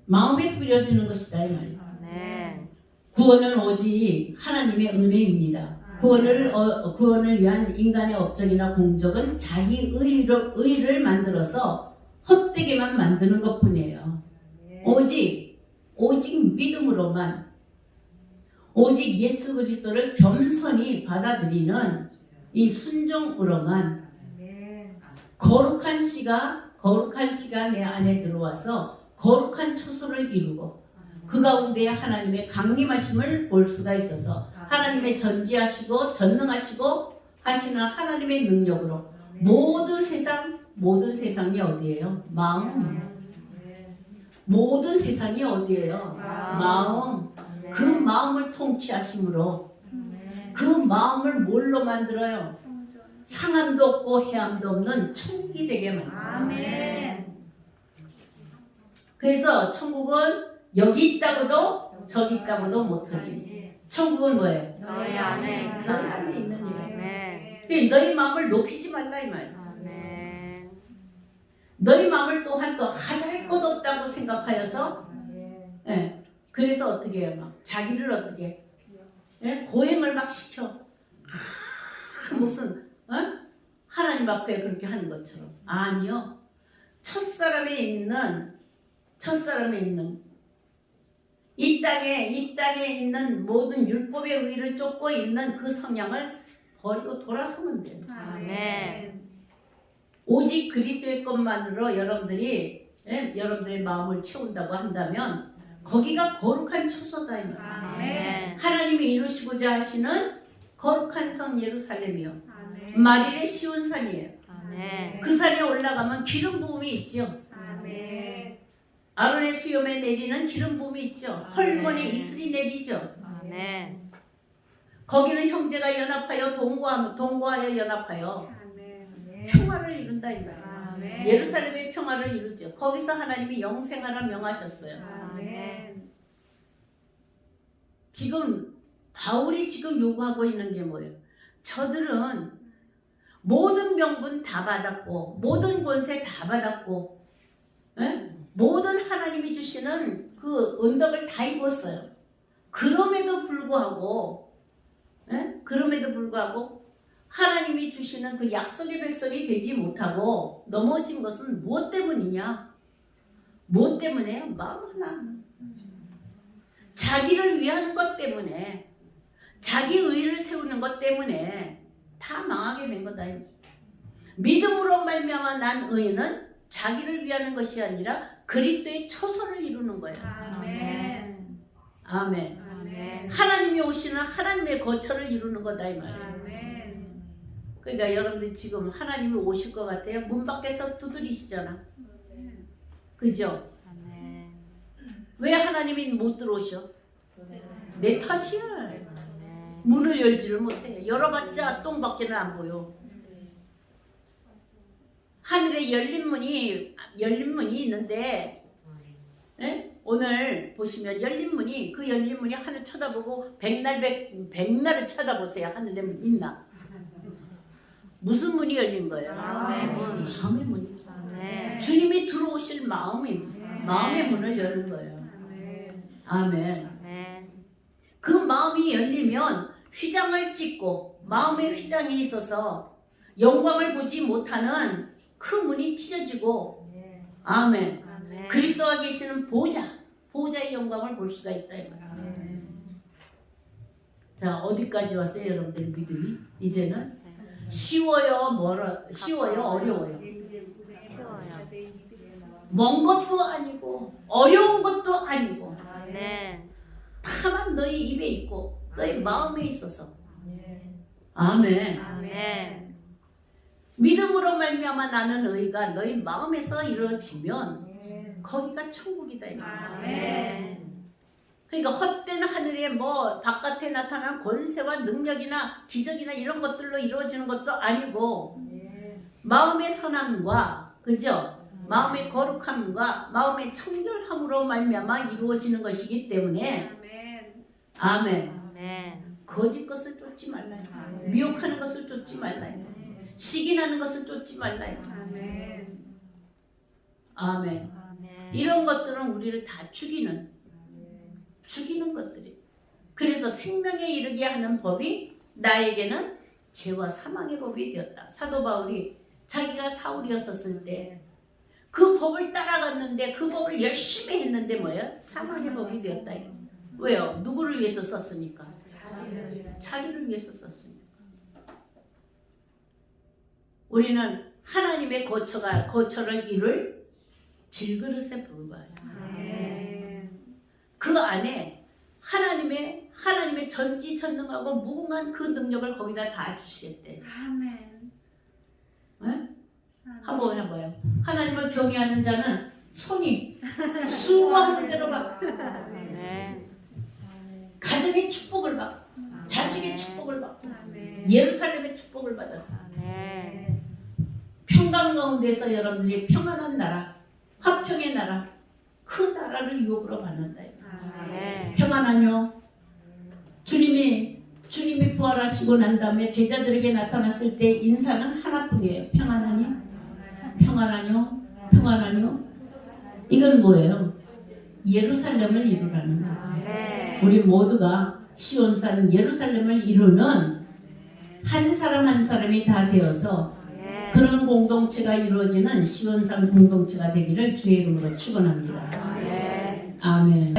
마음에 뿌려지는 것이다 이 말이죠. 아멘. 구원은 오직 하나님의 은혜입니다. 구원을 위한 인간의 업적이나 공적은 자기 의를 만들어서 헛되게만 만드는 것뿐이에요. 오직 믿음으로만, 오직 예수 그리스도를 겸손히 받아들이는 이 순종으로만 거룩한 씨가 내 안에 들어와서 거룩한 초소를 이루고 그 가운데 하나님의 강림하심을 볼 수가 있어서 하나님의 전지하시고 전능하시고 하시는 하나님의 능력으로 모든 세상이 어디예요? 마음. 모든 세상이 어디예요? 마음. 그 마음을 통치하심으로 그 마음을 뭘로 만들어요? 상함도 없고 해함도 없는 천국이 되게 만들어요. 그래서 천국은 여기 있다고도 저기 있다고도 못하니. 천국은 뭐예요? 너희 안에 너희 있다. 안에 있는 일. 아멘. 너희 마음을 높이지 말라 이 말이지. 아멘. 너희 마음을 또한 또 하잘 것 없다고 생각하여서 그래서 어떻게 해요? 막 자기를 어떻게 고행을 막 시켜. 무슨 하나님 앞에 그렇게 하는 것처럼. 아니요. 첫사람에 있는 이 땅에 있는 모든 율법의 의를 쫓고 있는 그 성향을 버리고 돌아서면 돼요. 아멘. 오직 그리스도의 것만으로 여러분들의 마음을 채운다고 한다면 거기가 거룩한 초소다 이 말이에요. 아멘. 하나님이 이루시고자 하시는 거룩한 성 예루살렘이요. 마릴의 시온산이에요. 아멘. 그 산에 올라가면 기름 부음이 있죠. 아론의 수염에 내리는 기름 부음이 있죠. 헐몬에 이슬이 내리죠. 아멘. 거기는 형제가 연합하여 동거하여 연합하여 평화를 이룬다 이 말이에요. 아멘. 예루살렘의 평화를 이루죠. 거기서 하나님이 영생하라 명하셨어요. 아멘. 지금 바울이 지금 요구하고 있는 게 뭐예요? 저들은 모든 명분 다 받았고 모든 권세 다 받았고 모든 하나님이 주시는 그 은덕을 다 입었어요. 그럼에도 불구하고 하나님이 주시는 그 약속의 백성이 되지 못하고 넘어진 것은 무엇 때문이냐? 무엇 때문에요? 마음 하나. 자기를 위하는 것 때문에, 자기 의를 세우는 것 때문에 다 망하게 된 거다. 믿음으로 말미암아 난 의는 자기를 위하는 것이 아니라 그리스도의 초소를 이루는 거예요. 아멘. 아멘. 아멘. 하나님이 오시는 하나님의 거처를 이루는 거다 이 말이에요. 아멘. 그러니까 여러분들 지금 하나님이 오실 것 같아요. 문 밖에서 두드리시잖아. 그죠? 아멘. 왜 하나님이 못 들어오셔? 내 탓이야. 아멘. 문을 열지를 못해. 열어봤자 똥밖에는 안 보여. 하늘에 열린 문이 있는데 오늘 보시면 그 열린 문이 하늘 쳐다보고 백날을 쳐다보세요. 하늘에 있나? 무슨 문이 열린 거예요? 마음의 문. 마음의 문이. 아멘. 주님이 들어오실 마음의 문을 여는 거예요. 아멘. 아멘. 그 마음이 열리면 휘장을 찢고 마음의 휘장이 있어서 영광을 보지 못하는 그 문이 찢어지고 아멘. 아멘. 그리스도가 계시는 보좌의 영광을 볼 수가 있다. 자, 어디까지 왔어요, 여러분들 믿음이? 이제는 쉬워요, 어려워요? 쉬워요. 먼 것도 아니고 어려운 것도 아니고 아멘. 다만 너희 입에 있고 너희 마음에 있어서 아멘. 아멘. 믿음으로 말미암아 나는 의가 너희 마음에서 이루어지면 거기가 천국이다. 아멘. 그러니까 헛된 하늘에 뭐 바깥에 나타난 권세와 능력이나 기적이나 이런 것들로 이루어지는 것도 아니고 마음의 선함과 그죠? 마음의 거룩함과 마음의 청결함으로 말미암아 이루어지는 것이기 때문에 아멘. 아멘. 거짓 것을 쫓지 말라요. 미혹하는 것을 쫓지 말라요. 시기나는 것을 쫓지 말라요. 아멘. 아멘. 이런 것들은 우리를 다 죽이는 것들이. 그래서 생명에 이르게 하는 법이 나에게는 죄와 사망의 법이 되었다. 사도 바울이 자기가 사울이었었을 때 그 법을 따라갔는데 그 법을 열심히 했는데 뭐예요? 사망의 법이 되었다. 왜요? 누구를 위해서 썼습니까? 자기를 위해서 썼습니다. 우리는 하나님의 거처를 이룰 질그릇에 불과해요. 그 안에 하나님의 전지전능하고 무궁한 그 능력을 거기다 다 주시겠대. 네? 한번 해봐요. 하나님을 경외하는 자는 손이 수고하는 대로 받고 아멘. 가정의 축복을 받고 자식의 축복을 받고 예루살렘의 축복을 받았어. 아멘. 평강 가운데서 여러분들이 평안한 나라, 화평의 나라, 그 나라를 유업으로 받는다. 아멘. 평안하뇨. 주님이 부활하시고 난 다음에 제자들에게 나타났을 때 인사는 하나뿐이에요. 평안하니? 평안하뇨? 평안하뇨? 이건 뭐예요? 예루살렘을 이루라는 거예요. 아멘. 우리 모두가 시온산 예루살렘을 이루는 한 사람 한 사람이 다 되어서 그런 공동체가 이루어지는 시온산 공동체가 되기를 주의 이름으로 축원합니다. 아멘.